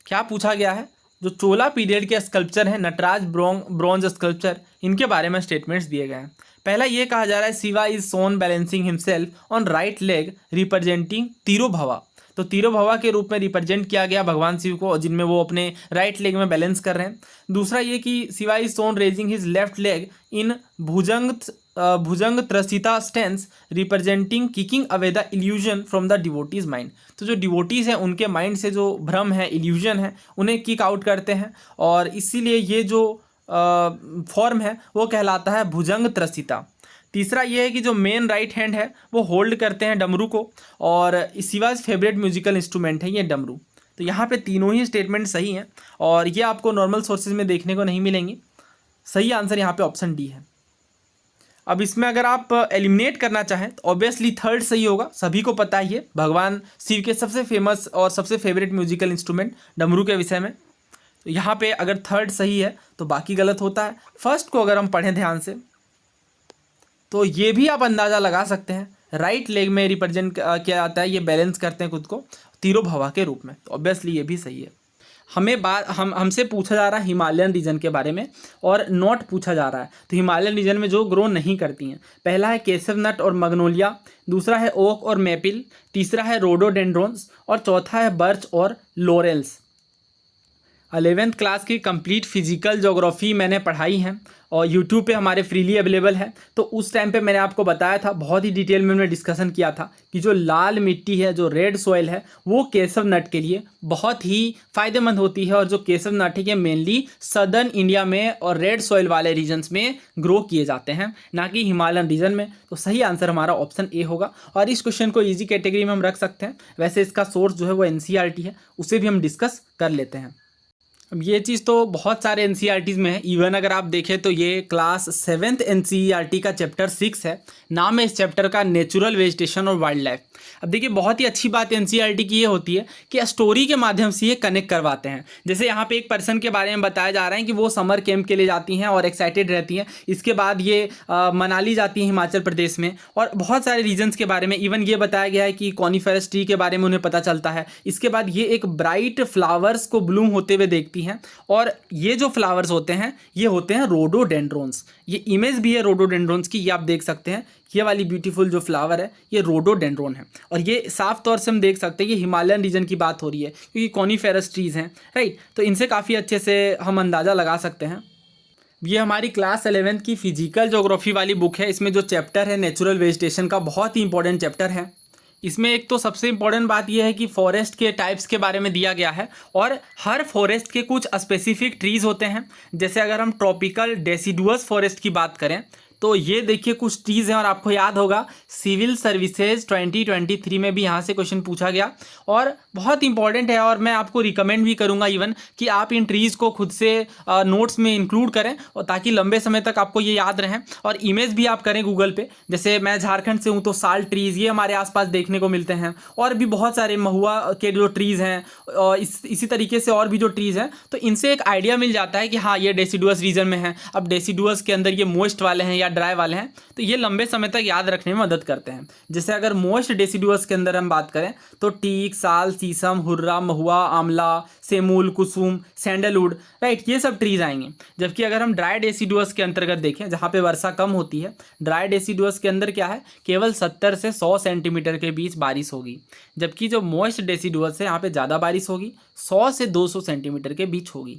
क्या पूछा गया है। जो चोला पीरियड के स्कल्पचर हैं, नटराज ब्रॉन्ज स्कल्पचर, इनके बारे में स्टेटमेंट्स दिए गए हैं। पहला ये कहा जा रहा है Shiva is shown balancing himself on right leg representing Tirobhava. तो तिरुभवा के रूप में रिप्रेजेंट किया गया भगवान शिव को, जिनमें वो अपने राइट लेग में बैलेंस कर रहे हैं। दूसरा ये कि Shiva is shown raising his left leg in bhujang trasita stance representing kicking away the illusion from the devotees mind. तो जो डिवोटीज हैं उनके माइंड से जो भ्रम है, इल्यूजन है, उन्हें किक आउट करते हैं, और इसीलिए ये जो फॉर्म है वो कहलाता है भुजंग त्रसिता। तीसरा ये है कि जो मेन राइट हैंड है वो होल्ड करते हैं डमरू को, और शिवाज फेवरेट म्यूजिकल इंस्ट्रूमेंट है ये डमरू। तो यहाँ पे तीनों ही स्टेटमेंट सही हैं, और ये आपको नॉर्मल सोर्सेज में देखने को नहीं मिलेंगी। सही आंसर यहाँ पे ऑप्शन डी है। अब इसमें अगर आप एलिमिनेट करना चाहें तो ऑब्वियसली थर्ड सही होगा, सभी को पता ही है, भगवान शिव के सबसे फेमस और सबसे फेवरेट म्यूजिकल इंस्ट्रूमेंट डमरू के विषय में। तो यहाँ पे अगर थर्ड सही है तो बाकी गलत होता है। फर्स्ट को अगर हम पढ़ें ध्यान से तो ये भी आप अंदाज़ा लगा सकते हैं, राइट लेग में रिप्रेजेंट किया जाता है, ये बैलेंस करते हैं खुद को तिरुभवा के रूप में, तो ऑब्वियसली ये भी सही है। हमसे पूछा जा रहा है हिमालयन रीजन के बारे में, और नॉट पूछा जा रहा है। तो हिमालयन रीजन में जो ग्रो नहीं करती हैं, पहला है केसर नट और मैग्नोलिया, दूसरा है ओक और मेपिल, तीसरा है रोडोडेंड्रॉन्स, और चौथा है बर्च और लॉरेल्स। 11th क्लास की कंप्लीट फिजिकल ज्योग्राफी मैंने पढ़ाई है, और यूट्यूब पे हमारे फ्रीली अवेलेबल है। तो उस टाइम पे मैंने आपको बताया था, बहुत ही डिटेल में हमने डिस्कशन किया था कि जो लाल मिट्टी है, जो रेड सॉइल है, वो केसव नट के लिए बहुत ही फ़ायदेमंद होती है, और जो केसव नट है ये मेनली सदर्न इंडिया में और रेड सॉइल वाले रीजन्स में ग्रो किए जाते हैं, ना कि हिमालयन रीजन में। तो सही आंसर हमारा ऑप्शन ए होगा, और इस क्वेश्चन को ईजी कैटेगरी में हम रख सकते हैं। वैसे इसका सोर्स जो है वो एनसीईआरटी है, उसे भी हम डिस्कस कर लेते हैं। अब ये चीज़ तो बहुत सारे एनसीईआरटीज़ में है, इवन अगर आप देखें तो ये क्लास 7th एनसीईआरटी का चैप्टर 6 है। नाम है इस चैप्टर का नेचुरल वेजिटेशन और वाइल्ड लाइफ। अब देखिए बहुत ही अच्छी बात एनसीईआरटी की ये होती है कि स्टोरी के माध्यम से ये कनेक्ट करवाते हैं। जैसे यहाँ पे एक पर्सन के बारे में बताया जा रहा है कि वो समर कैंप के लिए जाती हैं और एक्साइटेड रहती हैं। इसके बाद ये मनाली जाती हैं हिमाचल प्रदेश में, और बहुत सारे रीजन्स के बारे में, इवन ये बताया गया है कि कॉनिफेरस ट्री के बारे में उन्हें पता चलता है। इसके बाद ये एक ब्राइट फ्लावर्स को ब्लूम होते हुए देखती हैं, और ये जो फ्लावर्स होते हैं ये होते हैं रोडोडेंड्रॉन्स। ये इमेज भी है रोडोडेंड्रॉन्स की, ये आप देख सकते हैं। ये वाली ब्यूटीफुल जो फ्लावर है ये रोडोडेंड्रॉन है, और ये साफ तौर से हम देख सकते हैं कि हिमालयन रीजन की बात हो रही है, क्योंकि कॉनिफेरस ट्रीज़ हैं, राइट। तो इनसे काफ़ी अच्छे से हम अंदाज़ा लगा सकते हैं। ये हमारी क्लास 11th की फिजिकल ज्योग्राफी वाली बुक है। इसमें जो चैप्टर है नेचुरल वेजिटेशन का, बहुत ही इंपॉर्टेंट चैप्टर है। इसमें एक तो सबसे इंपॉर्टेंट बात यह है कि फॉरेस्ट के टाइप्स के बारे में दिया गया है, और हर फॉरेस्ट के कुछ स्पेसिफिक ट्रीज़ होते हैं। जैसे अगर हम ट्रॉपिकल डेसिडुअस फॉरेस्ट की बात करें तो ये देखिए कुछ ट्रीज़ हैं, और आपको याद होगा सिविल सर्विसेज 2023 में भी यहाँ से क्वेश्चन पूछा गया, और बहुत इंपॉर्टेंट है। और मैं आपको रिकमेंड भी करूँगा इवन कि आप इन ट्रीज़ को खुद से नोट्स में इंक्लूड करें, और ताकि लंबे समय तक आपको ये याद रहें, और इमेज भी आप करें गूगल पे। जैसे मैं झारखंड से हूँ तो साल ट्रीज़ ये हमारे आसपास देखने को मिलते हैं, और भी बहुत सारे महुआ के जो ट्रीज़ हैं, और इसी तरीके से और भी जो ट्रीज़ हैं, तो इनसे एक आइडिया मिल जाता है कि हाँ ये डेसिडुअस रीजन में है। अब डेसिडुअस के अंदर ये मोइस्ट वाले हैं या ड्राई वाले हैं, तो ये लंबे समय तक याद रखने में मदद करते हैं। जैसे अगर मोस्ट डेसिडुअस के अंदर हम बात करें तो टीक, साल, शीशम, हुर्रा, महुआ, आंवला, सेमूल, कुसुम, सैंडलवुड, राइट, ये सब ट्रीज आएंगे। जबकि अगर हम ड्राई डेसिडुअस के अंतर्गत देखें, जहाँ पे वर्षा कम होती है, ड्राई डेसिडुअस के अंदर क्या है, केवल 70 से 100 सेंटीमीटर के बीच बारिश होगी। जबकि जो मोस्ट डेसिडुअस है यहाँ पे ज़्यादा बारिश होगी, 100 से 200 सेंटीमीटर के बीच होगी।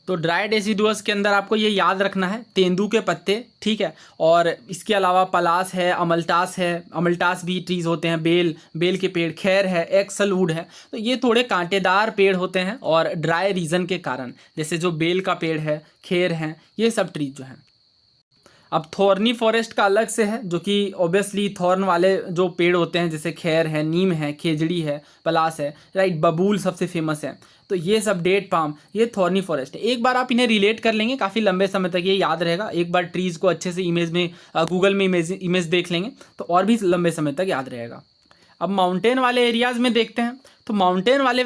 तो ड्राई डेसिडुअस के अंदर आपको ये याद रखना है तेंदू के पत्ते, ठीक है। और इसके अलावा पलास है, अमलटास है, अमलटास भी ट्रीज़ होते हैं, बेल के पेड़, खैर है, एक्सलवुड है। तो ये थोड़े कांटेदार पेड़ होते हैं, और ड्राई रीजन के कारण, जैसे जो बेल का पेड़ है, खैर है, ये सब ट्रीज जो हैं। अब थॉर्नी फॉरेस्ट का अलग से है, जो कि ऑब्वियसली थॉर्न वाले जो पेड़ होते हैं, जैसे खैर है, नीम है, खेजड़ी है, पलास है, राइट, बबूल सबसे फेमस है। तो ये सब डेट पाम, ये थॉर्नी फॉरेस्ट है। एक बार आप इन्हें रिलेट कर लेंगे, काफ़ी लंबे समय तक ये याद रहेगा। एक बार ट्रीज़ को अच्छे से इमेज में गूगल में इमेज देख लेंगे तो और भी लंबे समय तक याद रहेगा। अब माउंटेन वाले एरियाज़ में देखते हैं, तो माउंटेन वाले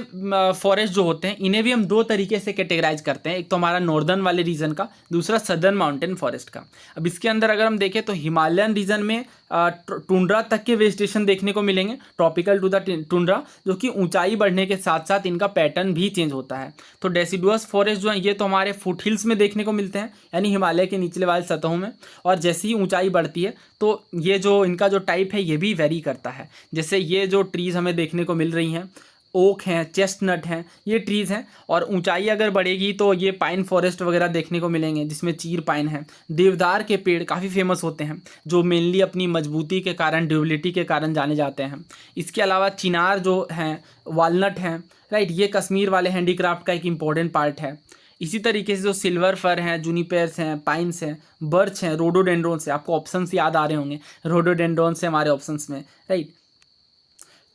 फॉरेस्ट जो होते हैं इन्हें भी हम दो तरीके से कैटेगराइज करते हैं, एक तो हमारा नॉर्दर्न वाले रीजन का, दूसरा सदर्न माउंटेन फॉरेस्ट का। अब इसके अंदर अगर हम देखें तो हिमालयन रीजन में टुंड्रा तक के वेजिटेशन देखने को मिलेंगे, ट्रॉपिकल टू द टुंड्रा, जो कि ऊंचाई बढ़ने के साथ साथ इनका पैटर्न भी चेंज होता है। तो डेसिडुअस फॉरेस्ट जो है ये तो हमारे फुट हिल्स में देखने को मिलते हैं, यानी हिमालय के निचले वाले सतहों में, और जैसे ही ऊंचाई बढ़ती है तो ये जो इनका जो टाइप है ये भी वेरी करता है। जैसे ये जो ट्रीज़ हमें देखने को मिल रही हैं, ओक हैं, चेस्टनट हैं, ये ट्रीज़ हैं, और ऊंचाई अगर बढ़ेगी तो ये पाइन फॉरेस्ट वगैरह देखने को मिलेंगे जिसमें चीर पाइन है। देवदार के पेड़ काफ़ी फेमस होते हैं जो मेनली अपनी मजबूती के कारण, ड्यूरेबिलिटी के कारण जाने जाते हैं। इसके अलावा चिनार जो हैं, वालनट हैं, राइट, ये कश्मीर वाले हैंडीक्राफ्ट का एक इम्पॉर्टेंट पार्ट है। इसी तरीके से जो सिल्वर फर हैं, जूनिपर्स हैं, पाइन्स हैं, बर्च हैं, रोडोडेंड्रॉन्स हैं, आपको ऑप्शंस याद आ रहे होंगे, रोडोडेंड्रॉन्स हैं हमारे ऑप्शंस में, राइट।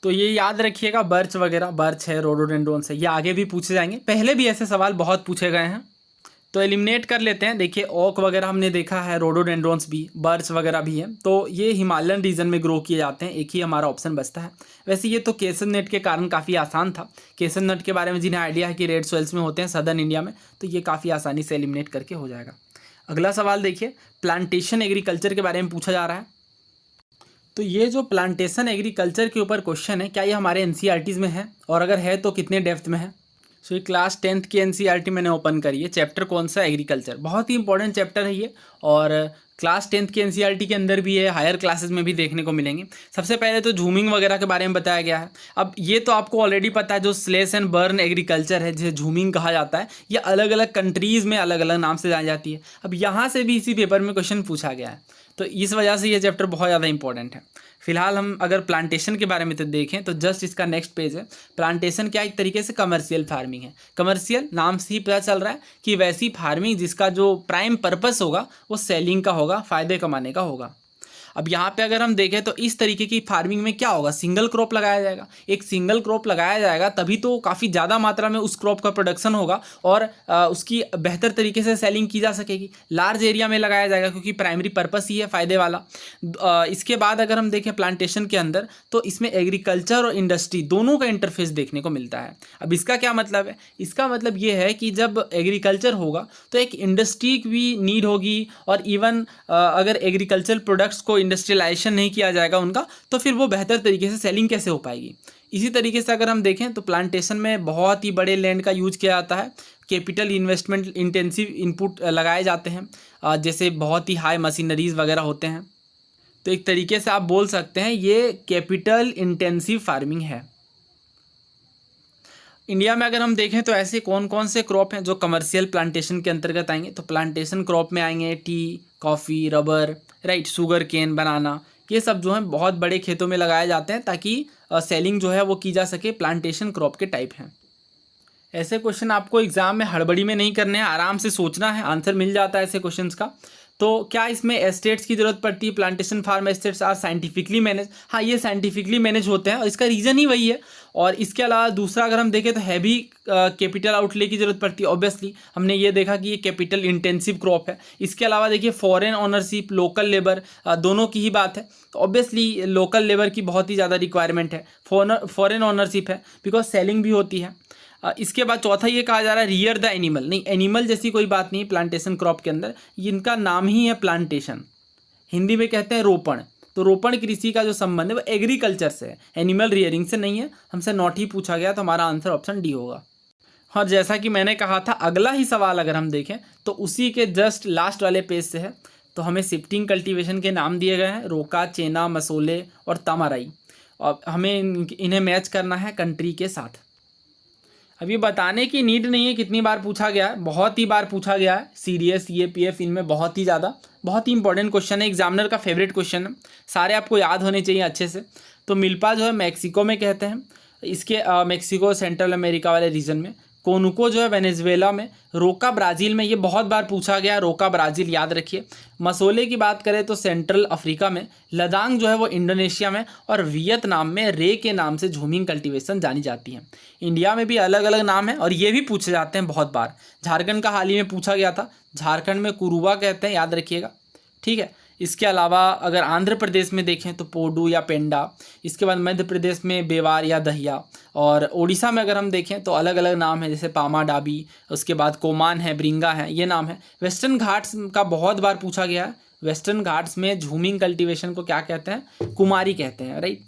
तो ये याद रखिएगा, बर्च वगैरह, बर्च है, रोडोडेंड्रॉन्स है, ये आगे भी पूछे जाएंगे, पहले भी ऐसे सवाल बहुत पूछे गए हैं। तो एलिमिनेट कर लेते हैं। देखिए ओक वगैरह हमने देखा है, रोडोडेंड्रॉन्स भी, बर्च वगैरह भी है, तो ये हिमालयन रीजन में ग्रो किए जाते हैं, एक ही हमारा ऑप्शन बचता है। वैसे ये तो केसरनट के कारण काफ़ी आसान था, केसरनट के बारे में जिन्हें आइडिया है कि रेड सॉइल्स में होते हैं सदर्न इंडिया में, तो ये काफ़ी आसानी से एलिमिनेट करके हो जाएगा। अगला सवाल देखिए, प्लांटेशन एग्रीकल्चर के बारे में पूछा जा रहा है। तो ये जो प्लांटेशन एग्रीकल्चर के ऊपर क्वेश्चन है, क्या ये हमारे एनसीईआरटीज़ में है, और अगर है तो कितने डेप्थ में है। सो ये क्लास 10th की एनसीईआरटी मैंने ओपन करी है। चैप्टर कौन सा, एग्रीकल्चर, बहुत ही इंपॉर्टेंट चैप्टर है ये, और क्लास 10th की एनसीईआरटी के अंदर भी है, हायर क्लासेस में भी देखने को मिलेंगे। सबसे पहले तो झूमिंग वगैरह के बारे में बताया गया है। अब ये तो आपको ऑलरेडी पता है, जो स्लेश एंड बर्न एग्रीकल्चर है जिसे झूमिंग कहा जाता है, ये अलग अलग कंट्रीज़ में अलग अलग नाम से जानी जाती है। अब यहाँ से भी इसी पेपर में क्वेश्चन पूछा गया है, तो इस वजह से ये चैप्टर बहुत ज़्यादा इंपॉर्टेंट है। फिलहाल हम अगर प्लांटेशन के बारे में तो देखें तो जस्ट इसका नेक्स्ट पेज है। प्लांटेशन क्या एक तरीके से कमर्शियल फार्मिंग है। कमर्शियल नाम से ही पता चल रहा है कि वैसी फार्मिंग जिसका जो प्राइम पर्पस होगा वो सेलिंग का होगा, फ़ायदे कमाने का होगा। अब यहाँ पे अगर हम देखें तो इस तरीके की फार्मिंग में क्या होगा, सिंगल क्रॉप लगाया जाएगा। एक सिंगल क्रॉप लगाया जाएगा तभी तो काफ़ी ज़्यादा मात्रा में उस क्रॉप का प्रोडक्शन होगा और उसकी बेहतर तरीके से सेलिंग की जा सकेगी। लार्ज एरिया में लगाया जाएगा क्योंकि प्राइमरी पर्पस ही है फ़ायदे वाला। इसके बाद अगर हम देखें प्लांटेशन के अंदर तो इसमें एग्रीकल्चर और इंडस्ट्री दोनों का इंटरफेस देखने को मिलता है। अब इसका क्या मतलब है, इसका मतलब ये है कि जब एग्रीकल्चर होगा तो एक इंडस्ट्री की भी नीड होगी, और इवन अगर एग्रीकल्चर प्रोडक्ट्स को इंडस्ट्रियलाइजेशन नहीं किया जाएगा उनका, तो फिर वो बेहतर तरीके से सेलिंग कैसे हो पाएगी। इसी तरीके से अगर हम देखें तो प्लांटेशन में बहुत ही बड़े लैंड का यूज किया जाता है। कैपिटल इन्वेस्टमेंट इंटेंसिव इनपुट लगाए जाते हैं, जैसे बहुत ही हाई मशीनरीज वगैरह होते हैं। तो एक तरीके से आप बोल सकते हैं ये कैपिटल इंटेंसिव फार्मिंग है। इंडिया में अगर हम देखें तो ऐसे कौन कौन से क्रॉप हैं जो कमर्शियल प्लांटेशन के अंतर्गत आएंगे, तो प्लांटेशन क्रॉप में आएंगे tea, coffee, rubber, right, sugar cane, banana, ये सब जो हैं बहुत बड़े खेतों में लगाए जाते हैं ताकि सेलिंग जो है वो की जा सके। प्लांटेशन क्रॉप के टाइप हैं। ऐसे क्वेश्चन आपको एग्जाम में हड़बड़ी में नहीं करने हैं, आराम से सोचना है, आंसर मिल जाता है ऐसे क्वेश्चंस का। तो क्या इसमें एस्टेट्स की जरूरत पड़ती है, plantation farm estates are scientifically manage, हाँ ये साइंटिफिकली मैनेज होते हैं और इसका रीज़न ही वही है। और इसके अलावा दूसरा अगर हम देखें तो हैवी कैपिटल आउटले की जरूरत पड़ती है। ऑब्वियसली हमने ये देखा कि ये कैपिटल इंटेंसिव क्रॉप है। इसके अलावा देखिए फॉरेन ओनरशिप, लोकल लेबर, दोनों की ही बात है, तो ऑब्वियसली लोकल लेबर की बहुत ही ज़्यादा रिक्वायरमेंट है। फॉरेन ओनरशिप है बिकॉज सेलिंग भी होती है। इसके बाद चौथा ये कहा जा रहा है रियर द एनिमल, नहीं एनिमल जैसी कोई बात नहीं प्लांटेशन क्रॉप के अंदर, इनका नाम ही है प्लांटेशन, हिंदी में कहते हैं रोपण। तो रोपण कृषि का जो संबंध है वो एग्रीकल्चर से है, एनिमल रियरिंग से नहीं है। हमसे नॉट ही पूछा गया तो हमारा आंसर ऑप्शन डी होगा। और जैसा कि मैंने कहा था अगला ही सवाल अगर हम देखें तो उसी के जस्ट लास्ट वाले पेज से है। तो हमें शिफ्टिंग कल्टीवेशन के नाम दिए गए हैं, रोका, चेना, मसोले और तमाराई, और हमें इन्हें मैच करना है कंट्री के साथ। अब ये बताने की नीड नहीं है कितनी बार पूछा गया है, बहुत ही बार पूछा गया है, सीडीएस, सीएपीएफ, इनमें बहुत ही ज़्यादा, बहुत ही इंपॉर्टेंट क्वेश्चन है, एग्जामिनर का फेवरेट क्वेश्चन है, सारे आपको याद होने चाहिए अच्छे से। तो मिल्पा जो है मैक्सिको में कहते हैं, इसके मैक्सिको सेंट्रल अमेरिका वाले रीजन में, कोनुको जो है वेनेजुएला में, रोका ब्राज़ील में, ये बहुत बार पूछा गया, रोका ब्राज़ील याद रखिए। मसोले की बात करें तो सेंट्रल अफ्रीका में, लद्दाख जो है वो इंडोनेशिया में, और वियतनाम में रे के नाम से झूमिंग कल्टीवेशन जानी जाती है। इंडिया में भी अलग अलग नाम है और ये भी पूछे जाते हैं बहुत बार। झारखंड का हाल ही में पूछा गया था, झारखंड में कुरुवा कहते हैं, याद रखिएगा, ठीक है। इसके अलावा अगर आंध्र प्रदेश में देखें तो पोडू या पेंडा, इसके बाद मध्य प्रदेश में बेवार या दहिया, और उड़ीसा में अगर हम देखें तो अलग अलग नाम है, जैसे पामा डाबी, उसके बाद कोमान है, ब्रिंगा है, ये नाम है। वेस्टर्न घाट्स का बहुत बार पूछा गया है। वेस्टर्न घाट्स में झूमिंग कल्टीवेशन को क्या कहते हैं? कुमारी कहते हैं, राइट।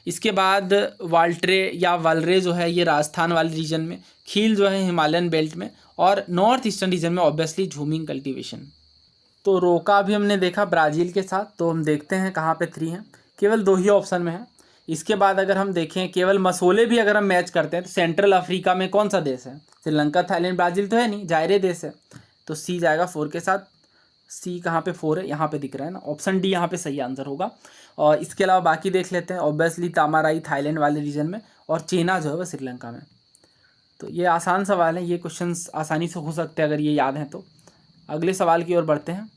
इसके बाद वाल्ट्रे या वालरे जो है ये राजस्थान वाले रीजन में, खील जो है हिमालयन बेल्ट में, और नॉर्थ ईस्टर्न रीजन में ऑब्वियसली झूमिंग कल्टीवेशन। तो रोका भी हमने देखा ब्राज़ील के साथ, तो हम देखते हैं कहाँ पे 3 हैं, केवल 2 ही ऑप्शन में है। इसके बाद अगर हम देखें केवल मसोले भी अगर हम मैच करते हैं तो सेंट्रल अफ्रीका में कौन सा देश है? श्रीलंका, थाईलैंड, ब्राज़ील तो है नहीं, जायरे देश है, तो सी जाएगा 4 के साथ। सी कहाँ पे 4 है? यहाँ पे दिख रहा है ना, ऑप्शन डी यहाँ पे सही आंसर होगा। और इसके अलावा बाकी देख लेते हैं। ऑब्वियसली तामाराई थाईलैंड वाले रीजन में, और चेना जो है वो श्रीलंका में। तो ये आसान सवाल है, ये क्वेश्चंस आसानी से हो सकते हैं अगर ये याद हैं तो। अगले सवाल की ओर बढ़ते हैं।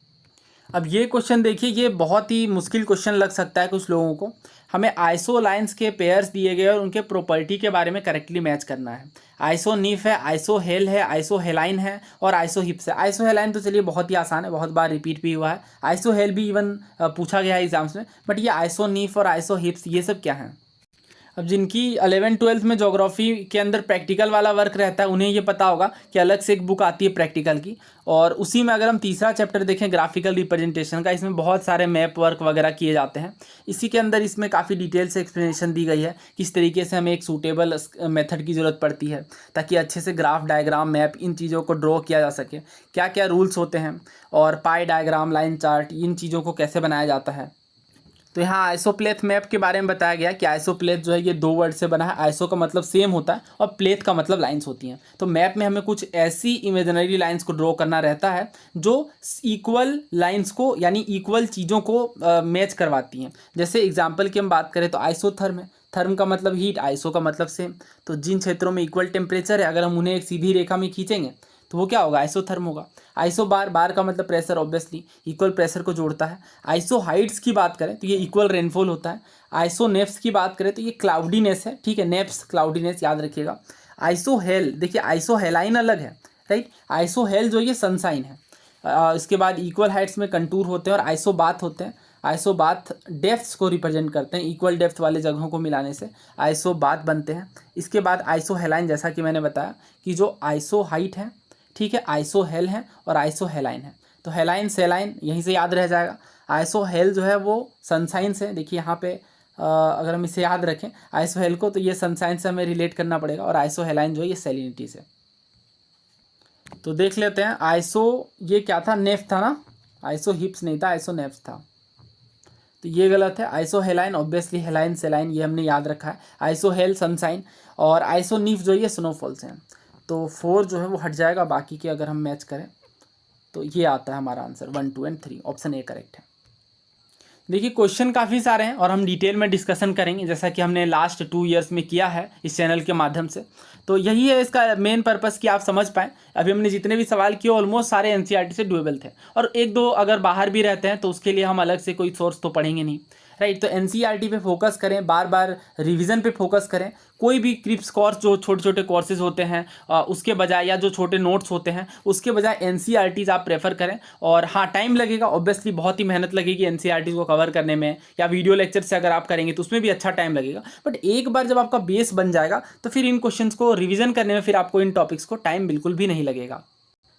अब ये क्वेश्चन देखिए, ये बहुत ही मुश्किल क्वेश्चन लग सकता है कुछ लोगों को। हमें आइसो लाइन्स के पेयर्स दिए गए और उनके प्रॉपर्टी के बारे में करेक्टली मैच करना है। आइसो नीफ है, आइसो हेल है, आइसो हेलाइन है, और आइसो हिप्स है। आइसो हेलाइन तो चलिए बहुत ही आसान है, बहुत बार रिपीट भी हुआ है। आइसो हेल भी इवन पूछा गया है एग्जाम्स में, बट ये आइसो नीफ और आइसो हिप्स ये सब क्या हैं? अब जिनकी 11th-12th में ज्योग्राफी के अंदर प्रैक्टिकल वाला वर्क रहता है उन्हें ये पता होगा कि अलग से एक बुक आती है प्रैक्टिकल की, और उसी में अगर हम तीसरा चैप्टर देखें ग्राफिकल रिप्रेजेंटेशन का, इसमें बहुत सारे मैप वर्क वगैरह किए जाते हैं। इसी के अंदर इसमें काफ़ी डिटेल से एक्सप्लेनेशन दी गई है किस तरीके से हमें एक सूटेबल मेथड की ज़रूरत पड़ती है ताकि अच्छे से ग्राफ, डायग्राम, मैप, इन चीज़ों को ड्रॉ किया जा सके, क्या क्या रूल्स होते हैं, और पाई डायग्राम, लाइन चार्ट, इन चीज़ों को कैसे बनाया जाता है। तो यहाँ आइसोप्लेथ मैप के बारे में बताया गया कि आइसोप्लेथ जो है ये 2 वर्ड से बना है। आइसो का मतलब सेम होता है और प्लेथ का मतलब लाइंस होती हैं। तो मैप में हमें कुछ ऐसी इमेजिनरी लाइंस को ड्रॉ करना रहता है जो इक्वल लाइंस को, यानी इक्वल चीज़ों को मैच करवाती हैं। जैसे एग्जाम्पल की हम बात करें तो आइसोथर्म है, थर्म का मतलब हीट, आइसो का मतलब सेम। तो जिन क्षेत्रों में इक्वल टेम्परेचर है अगर हम उन्हें एक सीधी रेखा में खींचेंगे तो वो क्या होगा? आइसोथर्म होगा। आइसो बार, बार का मतलब प्रेशर, ऑब्वियसली इक्वल प्रेशर को जोड़ता है। आइसो हाइट्स की बात करें तो ये इक्वल रेनफॉल होता है। आइसो नेप्स की बात करें तो ये क्लाउडीनेस है, ठीक है, नेप्स क्लाउडीनेस याद रखिएगा। आइसो हेल, देखिए आइसो हेलाइन अलग है, राइट। आइसो हेल जो ये सनसाइन है। इसके बाद इक्वल हाइट्स में कंटूर होते हैं और आइसो बाथ होते हैं। आइसो बाथ डेप्थ्स को रिप्रेजेंट करते हैं, इक्वल डेप्थ वाले जगहों को मिलाने से आइसो बाथ बनते हैं। इसके बाद आइसो हेलाइन, जैसा कि मैंने बताया कि जो आइसो हाइट है, ठीक है, आइसो हेल है और आइसो हेलाइन है। तो हेलाइन सेलाइन यहीं से याद रह जाएगा। आइसो हेल जो है वो सनसाइन से, देखिए यहाँ पे अगर हम इसे याद रखें आइसो हेल को, तो ये सनसाइन से हमें रिलेट करना पड़ेगा, और आइसो हेलाइन जो है ये सेलिनिटी से। तो देख लेते हैं आइसो, ये क्या था? नेफ था ना, आइसो हिप्स नहीं था, आइसो नेफ्स था, तो ये गलत है। आइसो हेलाइन, ऑब्वियसली हेलाइन सेलाइन ये हमने याद रखा है। आइसो हेल सनसाइन, और आइसो नीफ जो ये स्नोफॉल्स हैं। तो 4 जो है वो हट जाएगा, बाकी के अगर हम मैच करें तो ये आता है हमारा answer 1, 2 and 3, option A correct है। देखिए क्वेश्चन काफ़ी सारे हैं और हम डिटेल में डिस्कशन करेंगे जैसा कि हमने लास्ट 2 ईयर्स में किया है इस चैनल के माध्यम से। तो यही है इसका मेन पर्पस कि आप समझ पाएँ। अभी हमने जितने भी सवाल किए ऑलमोस्ट सारे एनसीईआरटी से डुएबल थे, और 1-2 अगर बाहर भी रहते हैं तो उसके लिए हम अलग से कोई सोर्स तो पढ़ेंगे नहीं, राइट। तो एनसीईआरटी पे फोकस करें, बार बार रिवीजन पे फोकस करें। कोई भी क्रिप्स कोर्स जो छोटे छोटे कोर्सेज होते हैं उसके बजाय, या जो छोटे नोट्स होते हैं उसके बजाय एनसीईआरटीज आप प्रेफर करें। और हाँ, टाइम लगेगा, ऑब्वियसली बहुत ही मेहनत लगेगी एनसीईआरटीज को कवर करने में, या वीडियो लेक्चर से अगर आप करेंगे तो उसमें भी अच्छा टाइम लगेगा। बट एक बार जब आपका बेस बन जाएगा तो फिर इन क्वेश्चंस को रिवीजन करने में, फिर आपको इन टॉपिक्स को टाइम बिल्कुल भी नहीं लगेगा।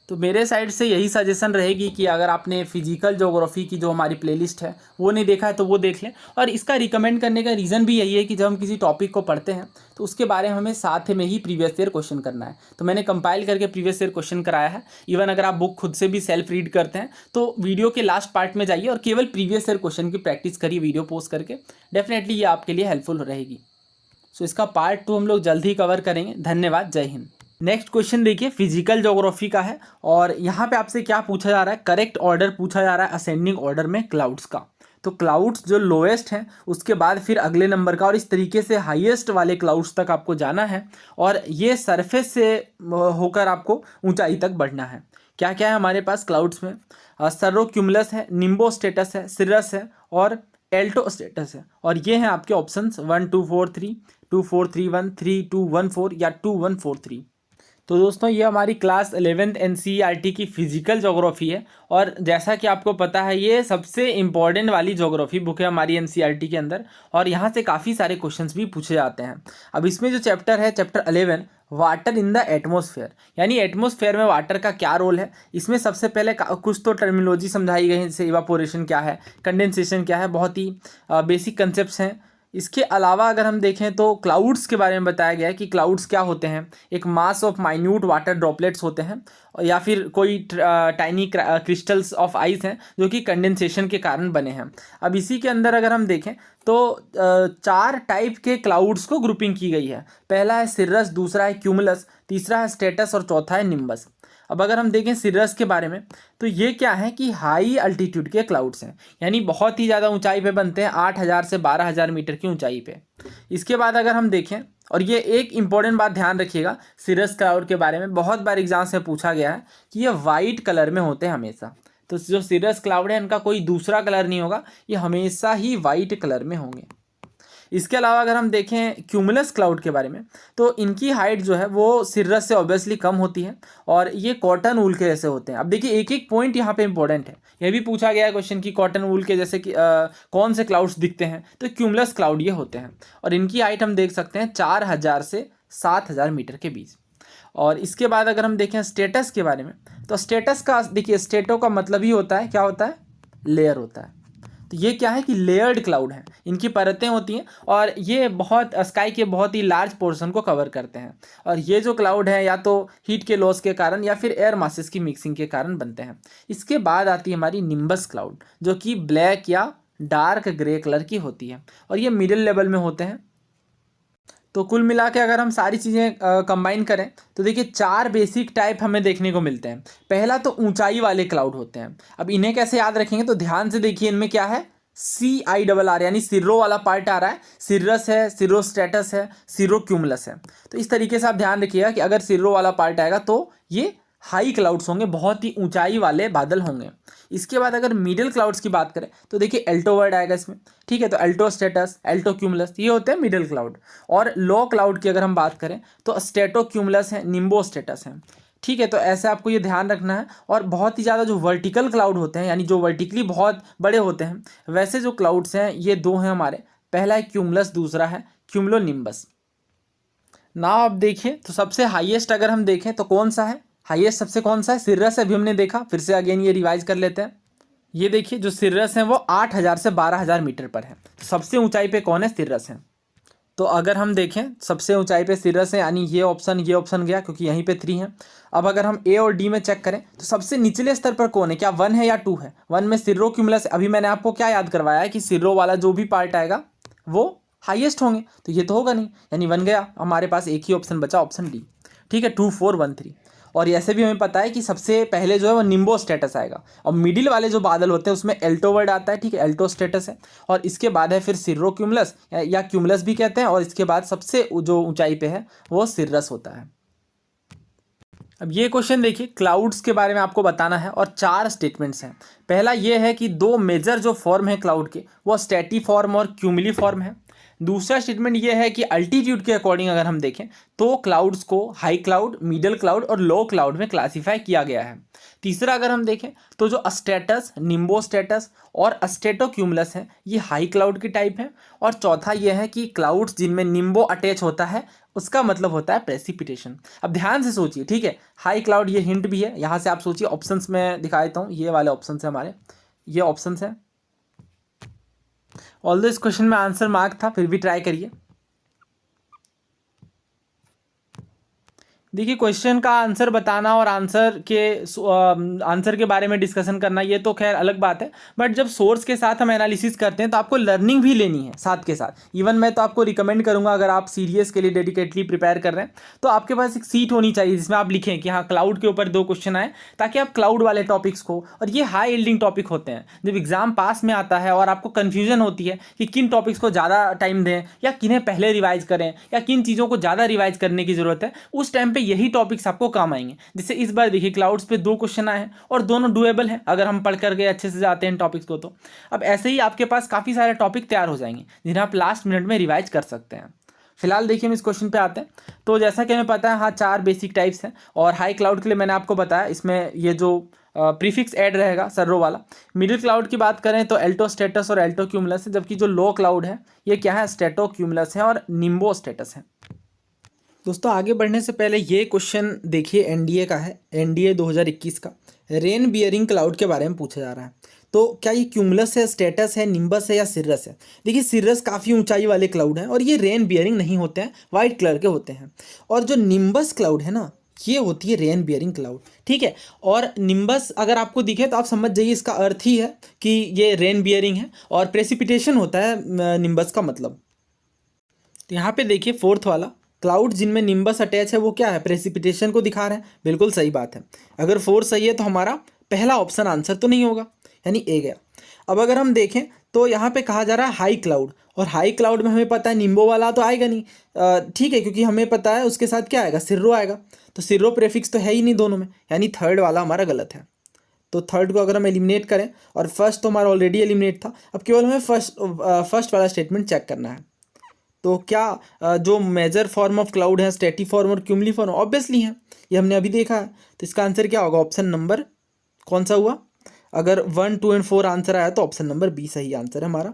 तो मेरे साइड से यही सजेशन रहेगी कि अगर आपने फिजिकल ज्योग्राफी की जो हमारी प्लेलिस्ट है वो नहीं देखा है तो वो देख लें। और इसका रिकमेंड करने का रीज़न भी यही है कि जब हम किसी टॉपिक को पढ़ते हैं तो उसके बारे में हमें साथ में ही प्रीवियस ईयर क्वेश्चन करना है। तो मैंने कंपाइल करके प्रीवियस ईयर क्वेश्चन कराया है। इवन अगर आप बुक खुद से भी सेल्फ रीड करते हैं तो वीडियो के लास्ट पार्ट में जाइए और केवल प्रीवियस ईयर क्वेश्चन की प्रैक्टिस करिए वीडियो पोस्ट करके। डेफिनेटली ये आपके लिए हेल्पफुल रहेगी। सो इसका पार्ट 2 हम लोग जल्द ही कवर करेंगे। धन्यवाद, जय हिंद। नेक्स्ट क्वेश्चन देखिए फिजिकल ज्योग्राफी का है, और यहाँ पे आपसे क्या पूछा जा रहा है? करेक्ट ऑर्डर पूछा जा रहा है असेंडिंग ऑर्डर में क्लाउड्स का। तो क्लाउड्स जो लोएस्ट हैं उसके बाद फिर अगले नंबर का, और इस तरीके से हाईएस्ट वाले क्लाउड्स तक आपको जाना है, और ये सरफेस से होकर आपको ऊंचाई तक बढ़ना है। क्या क्या है हमारे पास क्लाउड्स में? सर्रोक्यूमुलस है, निम्बो स्टेटस है, सिरस है और एल्टो स्टेटस है। और ये हैं आपके ऑप्शंस 1 2 4 3, 2 4 3 1, 3 2 1 4 या 2 1 4 3। तो दोस्तों ये हमारी क्लास 11th एनसीईआरटी की फिजिकल ज्योग्राफी है और जैसा कि आपको पता है ये सबसे इम्पॉर्टेंट वाली ज्योग्राफी बुक है हमारी एनसीईआरटी के अंदर और यहाँ से काफ़ी सारे क्वेश्चंस भी पूछे जाते हैं। अब इसमें जो चैप्टर है chapter 11 water in the atmosphere, यानी एटमोसफेयर में वाटर का क्या रोल है, इसमें सबसे पहले कुछ तो टर्मिनोलॉजी समझाई गई है, जैसे इवापोरेशन क्या है, कंडेंसेशन क्या है, बहुत ही बेसिक कंसेप्ट हैं। इसके अलावा अगर हम देखें तो क्लाउड्स के बारे में बताया गया है कि क्लाउड्स क्या होते हैं, एक mass of minute water droplets होते हैं या फिर कोई टाइनी क्रिस्टल्स ऑफ आइस हैं जो कि कंडेंसेशन के कारण बने हैं। अब इसी के अंदर अगर हम देखें तो 4 टाइप के क्लाउड्स को ग्रुपिंग की गई है। पहला है सिरस, दूसरा है क्यूमुलस, तीसरा है स्टेटस और चौथा है निम्बस। अब अगर हम देखें सिरस के बारे में तो ये क्या है कि हाई अल्टीट्यूड के क्लाउड्स हैं, यानी बहुत ही ज़्यादा ऊंचाई पे बनते हैं, 8000 से 12000 मीटर की ऊंचाई पे। इसके बाद अगर हम देखें, और ये एक इंपॉर्टेंट बात ध्यान रखिएगा सिरस क्लाउड के बारे में, बहुत बार एग्जाम से पूछा गया है कि ये वाइट कलर में होते हैं हमेशा। तो जो सिरस क्लाउड है इनका कोई दूसरा कलर नहीं होगा, ये हमेशा ही वाइट कलर में होंगे। इसके अलावा अगर हम देखें क्यूमुलस क्लाउड के बारे में तो इनकी हाइट जो है वो सिरस से ऑब्वियसली कम होती है और ये कॉटन वूल के जैसे होते हैं। अब देखिए एक एक पॉइंट यहाँ पे इंपॉर्टेंट है, ये भी पूछा गया है क्वेश्चन कि कॉटन वूल के जैसे कि कौन से क्लाउड्स दिखते हैं, तो क्यूमुलस क्लाउड ये होते हैं और इनकी हाइट हम देख सकते हैं 4000 से 7000 मीटर के बीच। और इसके बाद अगर हम देखें स्टेटस के बारे में तो स्टेटस का देखिए, स्टेटो का मतलब ही होता है, क्या होता है, लेयर होता है। तो ये क्या है कि लेयर्ड क्लाउड है, इनकी परतें होती हैं और ये बहुत स्काई के बहुत ही लार्ज पोर्शन को कवर करते हैं और ये जो क्लाउड है या तो हीट के लॉस के कारण या फिर एयर मासेस की मिक्सिंग के कारण बनते हैं। इसके बाद आती है हमारी निम्बस क्लाउड जो कि ब्लैक या डार्क ग्रे कलर की होती है और ये मिडिल लेवल में होते हैं। तो कुल मिला के अगर हम सारी चीज़ें कंबाइन करें तो देखिए 4 बेसिक टाइप हमें देखने को मिलते हैं। पहला तो ऊंचाई वाले क्लाउड होते हैं। अब इन्हें कैसे याद रखेंगे तो ध्यान से देखिए, इनमें क्या है, CIRR यानी सिर्रो वाला पार्ट आ रहा है, सिरस है, सिरो स्टेटस है, सिरो क्यूमुलस है। तो इस तरीके से आप ध्यान रखिएगा कि अगर सिर्रो वाला पार्ट आएगा तो ये हाई क्लाउड्स होंगे, बहुत ही ऊंचाई वाले बादल होंगे। इसके बाद अगर मिडिल क्लाउड्स की बात करें तो देखिए एल्टो वर्ड आएगा इसमें, ठीक है, तो एल्टो स्टेटस, एल्टो क्यूमुलस ये होते हैं मिडिल क्लाउड। और लो क्लाउड की अगर हम बात करें तो स्टेटो क्यूमुलस है, निम्बो स्टेटस है, ठीक है। तो ऐसे आपको ये ध्यान रखना है। और बहुत ही ज़्यादा जो वर्टिकल क्लाउड होते हैं यानी जो वर्टिकली बहुत बड़े होते हैं, वैसे जो क्लाउड्स हैं ये 2 हैं हमारे, पहला है क्यूमुलस, दूसरा है क्यूमुलो निम्बस। ना आप देखिए तो सबसे हाईएस्ट अगर हम देखें तो कौन सा है, हाईएस्ट सबसे कौन सा है, सिरस अभी हमने देखा, फिर से अगेन ये रिवाइज कर लेते हैं। ये देखिए जो सिरस है वो 8000 से 12000 मीटर पर है। तो सबसे ऊंचाई पे कौन है, सिरस है। तो अगर हम देखें सबसे ऊंचाई पे सिरस है, यानी ये ऑप्शन गया क्योंकि यहीं पे 3 है। अब अगर हम ए और डी में चेक करें तो सबसे निचले स्तर पर कौन है, क्या 1 है या 2 है। 1 में सिर्रो क्यूमुलस, अभी मैंने आपको क्या याद करवाया है कि सिर्रो वाला जो भी पार्ट आएगा वो हाईएस्ट होंगे, तो ये तो होगा नहीं, यानी 1 गया, हमारे पास एक ही ऑप्शन बचा, ऑप्शन डी, ठीक है, 2 4 1 3। और ऐसे भी हमें पता है कि सबसे पहले जो है वो निम्बो स्टेटस आएगा और मिडिल वाले जो बादल होते हैं उसमें एल्टो वर्ड आता है, ठीक है, एल्टो स्टेटस है। और इसके बाद है फिर सिर्रो क्यूमुलस या क्यूमुलस भी कहते हैं, और इसके बाद सबसे जो ऊंचाई पे है वो सिरस होता है। अब ये क्वेश्चन देखिए, क्लाउड्स के बारे में आपको बताना है और 4 स्टेटमेंट्स हैं। पहला ये है कि 2 मेजर जो फॉर्म है क्लाउड के वो स्टैटी फॉर्म और क्यूमुली फॉर्म है। दूसरा स्टेटमेंट ये है कि अल्टीट्यूड के अकॉर्डिंग अगर हम देखें तो क्लाउड्स को हाई क्लाउड, मिडल क्लाउड और लो क्लाउड में क्लासीफाई किया गया है। तीसरा अगर हम देखें तो जो स्टेटस, निम्बो स्टेटस और स्टेटो क्यूमुलस है ये हाई क्लाउड की टाइप है। और चौथा ये है कि क्लाउड्स जिनमें निम्बो अटैच होता है उसका मतलब होता है प्रेसिपिटेशन। अब ध्यान से सोचिए, ठीक है, हाई क्लाउड ये हिंट भी है, यहाँ से आप सोचिए, ऑप्शंस में दिखा देता हूँ, ये वाले ऑप्शंस है हमारे, ये ऑप्शंस है। ऑल्दो इस क्वेश्चन में आंसर मार्क था, फिर भी ट्राई करिए। देखिए क्वेश्चन का आंसर बताना और आंसर के बारे में डिस्कशन करना ये तो खैर अलग बात है, बट जब सोर्स के साथ हम एनालिसिस करते हैं तो आपको लर्निंग भी लेनी है साथ के साथ। इवन मैं तो आपको रिकमेंड करूंगा, अगर आप सीरियस के लिए डेडिकेटली प्रिपेयर कर रहे हैं तो आपके पास एक सीट होनी चाहिए जिसमें आप लिखें कि हाँ क्लाउड के ऊपर 2 क्वेश्चन आए, ताकि आप क्लाउड वाले टॉपिक्स को, और ये हाई यील्डिंग टॉपिक होते हैं, जब एग्जाम पास में आता है और आपको कन्फ्यूजन होती है कि किन टॉपिक्स को ज़्यादा टाइम दें या किन्हें पहले रिवाइज करें या किन चीज़ों को ज़्यादा रिवाइज करने की ज़रूरत है, उस टाइम पे यही टॉपिक्स आपको काम आएंगे। जैसे इस बार देखिए क्लाउड्स पे 2 क्वेश्चन आए हैं और दोनों डुएबल हैं अगर हम पढ़ करके अच्छे से जाते हैं टॉपिक्स को। तो अब ऐसे ही आपके पास काफ़ी सारे टॉपिक तैयार हो जाएंगे जिन्हें आप लास्ट मिनट में रिवाइज कर सकते हैं। फिलहाल देखिए हम इस क्वेश्चन पे आते हैं। तो जैसा कि हमें पता है, हाँ 4 बेसिक टाइप्स हैं और हाई क्लाउड के लिए मैंने आपको बताया इसमें ये जो प्रीफिक्स ऐड रहेगा सर्रो वाला। मिडिल क्लाउड की बात करें तो एल्टो स्टेटस और एल्टो क्यूमुलस है, जबकि जो लो क्लाउड है ये क्या है, स्टेटो क्यूमुलस है और निम्बो स्टेटस है। दोस्तों आगे बढ़ने से पहले ये क्वेश्चन देखिए एनडीए का है, एनडीए 2021 का। रेन बियरिंग क्लाउड के बारे में पूछा जा रहा है। तो क्या ये क्यूमुलस है, स्टेटस है, निम्बस है या सिरस है? देखिए सिरस काफ़ी ऊंचाई वाले क्लाउड हैं और ये रेन बियरिंग नहीं होते हैं, वाइट कलर के होते हैं। और जो निम्बस क्लाउड है ना, ये होती है रेन बियरिंग क्लाउड, ठीक है। और निम्बस अगर आपको दिखे तो आप समझ जाइए इसका अर्थ ही है कि ये रेन बियरिंग है और प्रेसिपिटेशन होता है निम्बस का मतलब। तो यहाँ पे देखिए फोर्थ वाला, क्लाउड जिनमें निम्बस अटैच है वो क्या है, प्रेसिपिटेशन को दिखा रहे हैं। बिल्कुल सही बात है। अगर फोर्थ सही है तो हमारा पहला ऑप्शन आंसर तो नहीं होगा, यानी ए गया। अब अगर हम देखें तो यहाँ पे कहा जा रहा है हाई क्लाउड, और हाई क्लाउड में हमें पता है निम्बो वाला तो आएगा नहीं, ठीक है, क्योंकि हमें पता है उसके साथ क्या आएगा, सिर्रो आएगा। तो सिर्रो प्रेफिक्स तो है ही नहीं दोनों में, यानी थर्ड वाला हमारा गलत है। तो थर्ड को अगर हम एलिमिनेट करें, और फर्स्ट तो हमारा ऑलरेडी एलिमिनेट था, अब केवल हमें फर्स्ट वाला स्टेटमेंट चेक करना है। तो क्या जो मेजर फॉर्म ऑफ क्लाउड है स्टेटी फॉर्म और क्यूमली फॉर्म ऑब्वियसली है, ये हमने अभी देखा है। तो इसका आंसर क्या होगा, ऑप्शन नंबर कौन सा हुआ? अगर 1, 2 एंड 4 आंसर आया तो ऑप्शन नंबर बी सही आंसर है हमारा।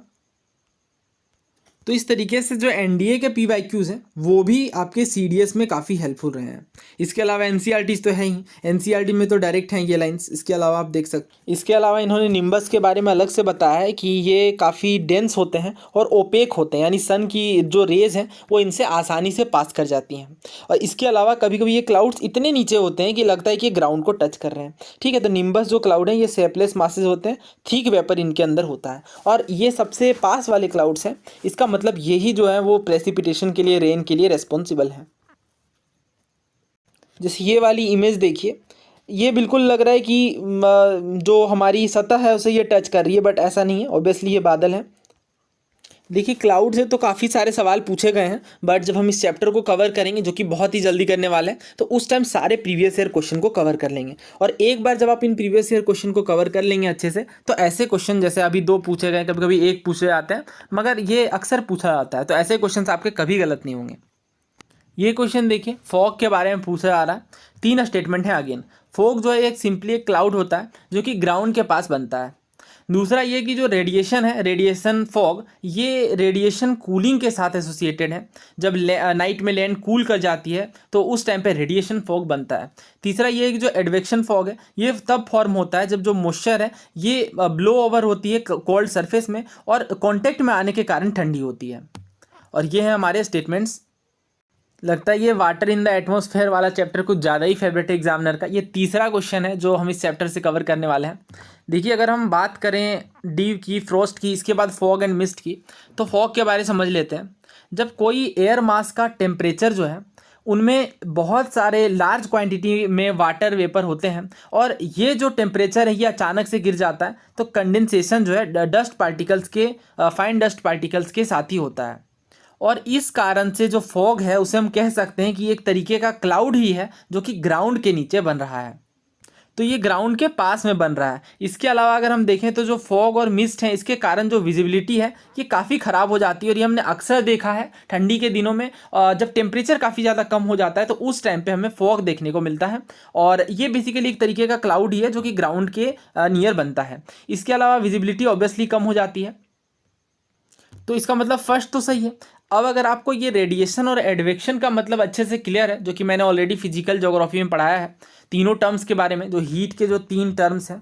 तो इस तरीके से जो एनडीए के पीवाईक्यूज़ हैं वो भी आपके सीडीएस में काफ़ी हेल्पफुल रहे हैं। इसके अलावा एनसीईआरटीज़ तो है ही, एनसीईआरटी में तो डायरेक्ट हैं ये लाइंस। इसके अलावा आप देख सकते, इसके अलावा इन्होंने निम्बस के बारे में अलग से बताया है कि ये काफ़ी डेंस होते हैं और ओपेक होते हैं, यानी सन की जो रेज हैं वो इनसे आसानी से पास कर जाती हैं। और इसके अलावा कभी कभी ये क्लाउड्स इतने नीचे होते हैं कि लगता है कि ये ग्राउंड को टच कर रहे हैं, ठीक है। तो निम्बस जो क्लाउड हैं ये शेपलेस मासेज होते हैं, थिक वेपर इनके अंदर होता है, और ये सबसे पास वाले क्लाउड्स हैं। इसका मतलब यही जो है वो प्रेसिपिटेशन के लिए, रेन के लिए रेस्पॉन्सिबल है। जैसे ये वाली इमेज देखिए, ये बिल्कुल लग रहा है कि जो हमारी सतह है उसे ये टच कर रही है, बट ऐसा नहीं है, ऑब्वियसली ये बादल है। देखिए क्लाउड से तो काफ़ी सारे सवाल पूछे गए हैं, बट जब हम इस चैप्टर को कवर करेंगे जो कि बहुत ही जल्दी करने वाले हैं, तो उस टाइम सारे प्रीवियस ईयर क्वेश्चन को कवर कर लेंगे। और एक बार जब आप इन प्रीवियस ईयर क्वेश्चन को कवर कर लेंगे अच्छे से, तो ऐसे क्वेश्चन जैसे अभी 2 पूछे गए, कभी कभी 1 पूछे जाते हैं, मगर ये अक्सर पूछा जाता है, तो ऐसे क्वेश्चन आपके कभी गलत नहीं होंगे। ये क्वेश्चन देखिए, फॉग के बारे में पूछा जा रहा है। 3 स्टेटमेंट है अगेन। फॉग जो है एक सिंपली एक क्लाउड होता है जो कि ग्राउंड के पास बनता है। दूसरा ये कि जो रेडिएशन है, रेडिएशन फॉग, ये रेडिएशन कूलिंग के साथ एसोसिएटेड है। जब नाइट में लैंड कूल कर जाती है तो उस टाइम पे रेडिएशन फॉग बनता है। तीसरा ये कि जो एडवेक्शन फॉग है ये तब फॉर्म होता है जब जो मॉइस्चर है ये ब्लो ओवर होती है कोल्ड सरफेस में और कॉन्टेक्ट में आने के कारण ठंडी होती है। और ये है हमारे स्टेटमेंट्स। लगता है ये वाटर इन द एटमॉस्फेयर वाला चैप्टर कुछ ज़्यादा ही फेवरेट है एग्जामिनर का। ये तीसरा क्वेश्चन है जो हम इस चैप्टर से कवर करने वाले हैं। देखिए अगर हम बात करें डी की, फ्रोस्ट की, इसके बाद फॉग एंड मिस्ट की, तो फॉग के बारे में समझ लेते हैं। जब कोई एयर मास का टेम्परेचर जो है उनमें बहुत सारे लार्ज क्वांटिटी में वाटर वेपर होते हैं, और ये जो टेम्परेचर है ये अचानक से गिर जाता है, तो कंडेंसेशन जो है डस्ट पार्टिकल्स के, फाइन डस्ट पार्टिकल्स के साथ ही होता है। और इस कारण से जो फॉग है उसे हम कह सकते हैं कि एक तरीके का क्लाउड ही है जो कि ग्राउंड के नीचे बन रहा है। तो ये ग्राउंड के पास में बन रहा है। इसके अलावा अगर हम देखें तो जो फॉग और मिस्ट है इसके कारण जो विजिबिलिटी है ये काफ़ी ख़राब हो जाती है, और ये हमने अक्सर देखा है ठंडी के दिनों में जब टेम्परेचर काफ़ी ज़्यादा कम हो जाता है तो उस टाइम पे हमें फॉग देखने को मिलता है। और ये बेसिकली एक तरीके का क्लाउड ही है जो कि ग्राउंड के नियर बनता है। इसके अलावा विजिबिलिटी ऑब्वियसली कम हो जाती है। तो इसका मतलब फर्स्ट तो सही है। अब अगर आपको ये रेडिएशन और एडवेक्शन का मतलब अच्छे से क्लियर है, जो कि मैंने ऑलरेडी फिजिकल ज्योग्राफी में पढ़ाया है, तीनों टर्म्स के बारे में, जो हीट के जो 3 टर्म्स हैं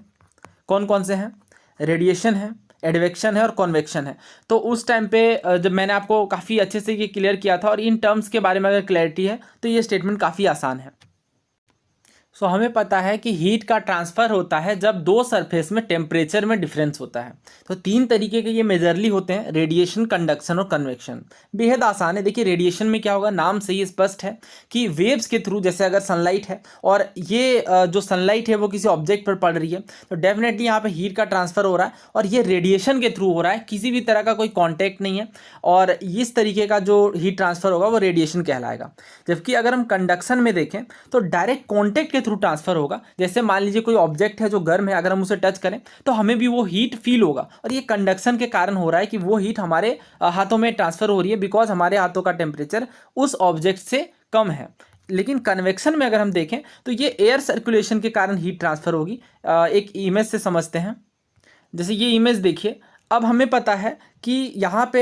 कौन कौन से हैं, रेडिएशन है, एडवेक्शन है और कॉन्वेक्शन है। तो उस टाइम पे जब मैंने आपको काफ़ी अच्छे से ये क्लियर किया था, और इन टर्म्स के बारे में अगर क्लैरिटी है तो ये स्टेटमेंट काफ़ी आसान है। सो हमें पता है कि हीट का ट्रांसफ़र होता है जब 2 सरफेस में टेम्परेचर में डिफरेंस होता है। तो 3 तरीके के ये मेजरली होते हैं, रेडिएशन, कंडक्शन और कन्वेक्शन। बेहद आसान है। देखिए रेडिएशन में क्या होगा, नाम से ही स्पष्ट है कि वेव्स के थ्रू, जैसे अगर सनलाइट है और ये जो सनलाइट है वो किसी ऑब्जेक्ट पर पड़ रही है, तो डेफिनेटली यहाँ पे हीट का ट्रांसफ़र हो रहा है, और ये रेडिएशन के थ्रू हो रहा है, किसी भी तरह का कोई कॉन्टैक्ट नहीं है, और इस तरीके का जो हीट ट्रांसफ़र होगा वो रेडिएशन कहलाएगा। जबकि अगर हम कंडक्शन में देखें तो डायरेक्ट कॉन्टैक्ट के थ्रू ट्रांसफर होगा। जैसे मान लीजिए कोई ऑब्जेक्ट है जो गर्म है, अगर हम उसे टच करें तो हमें भी वो हीट फील होगा, और ये कंडक्शन के कारण हो रहा है कि वो हीट हमारे हाथों में ट्रांसफर हो रही है, बिकॉज हमारे हाथों का टेम्परेचर उस ऑब्जेक्ट से कम है। लेकिन कन्वेक्शन में अगर हम देखें तो ये एयर सर्कुलेशन के कारण हीट ट्रांसफर होगी। एक इमेज से समझते हैं। जैसे ये इमेज देखिए, अब हमें पता है कि यहाँ पे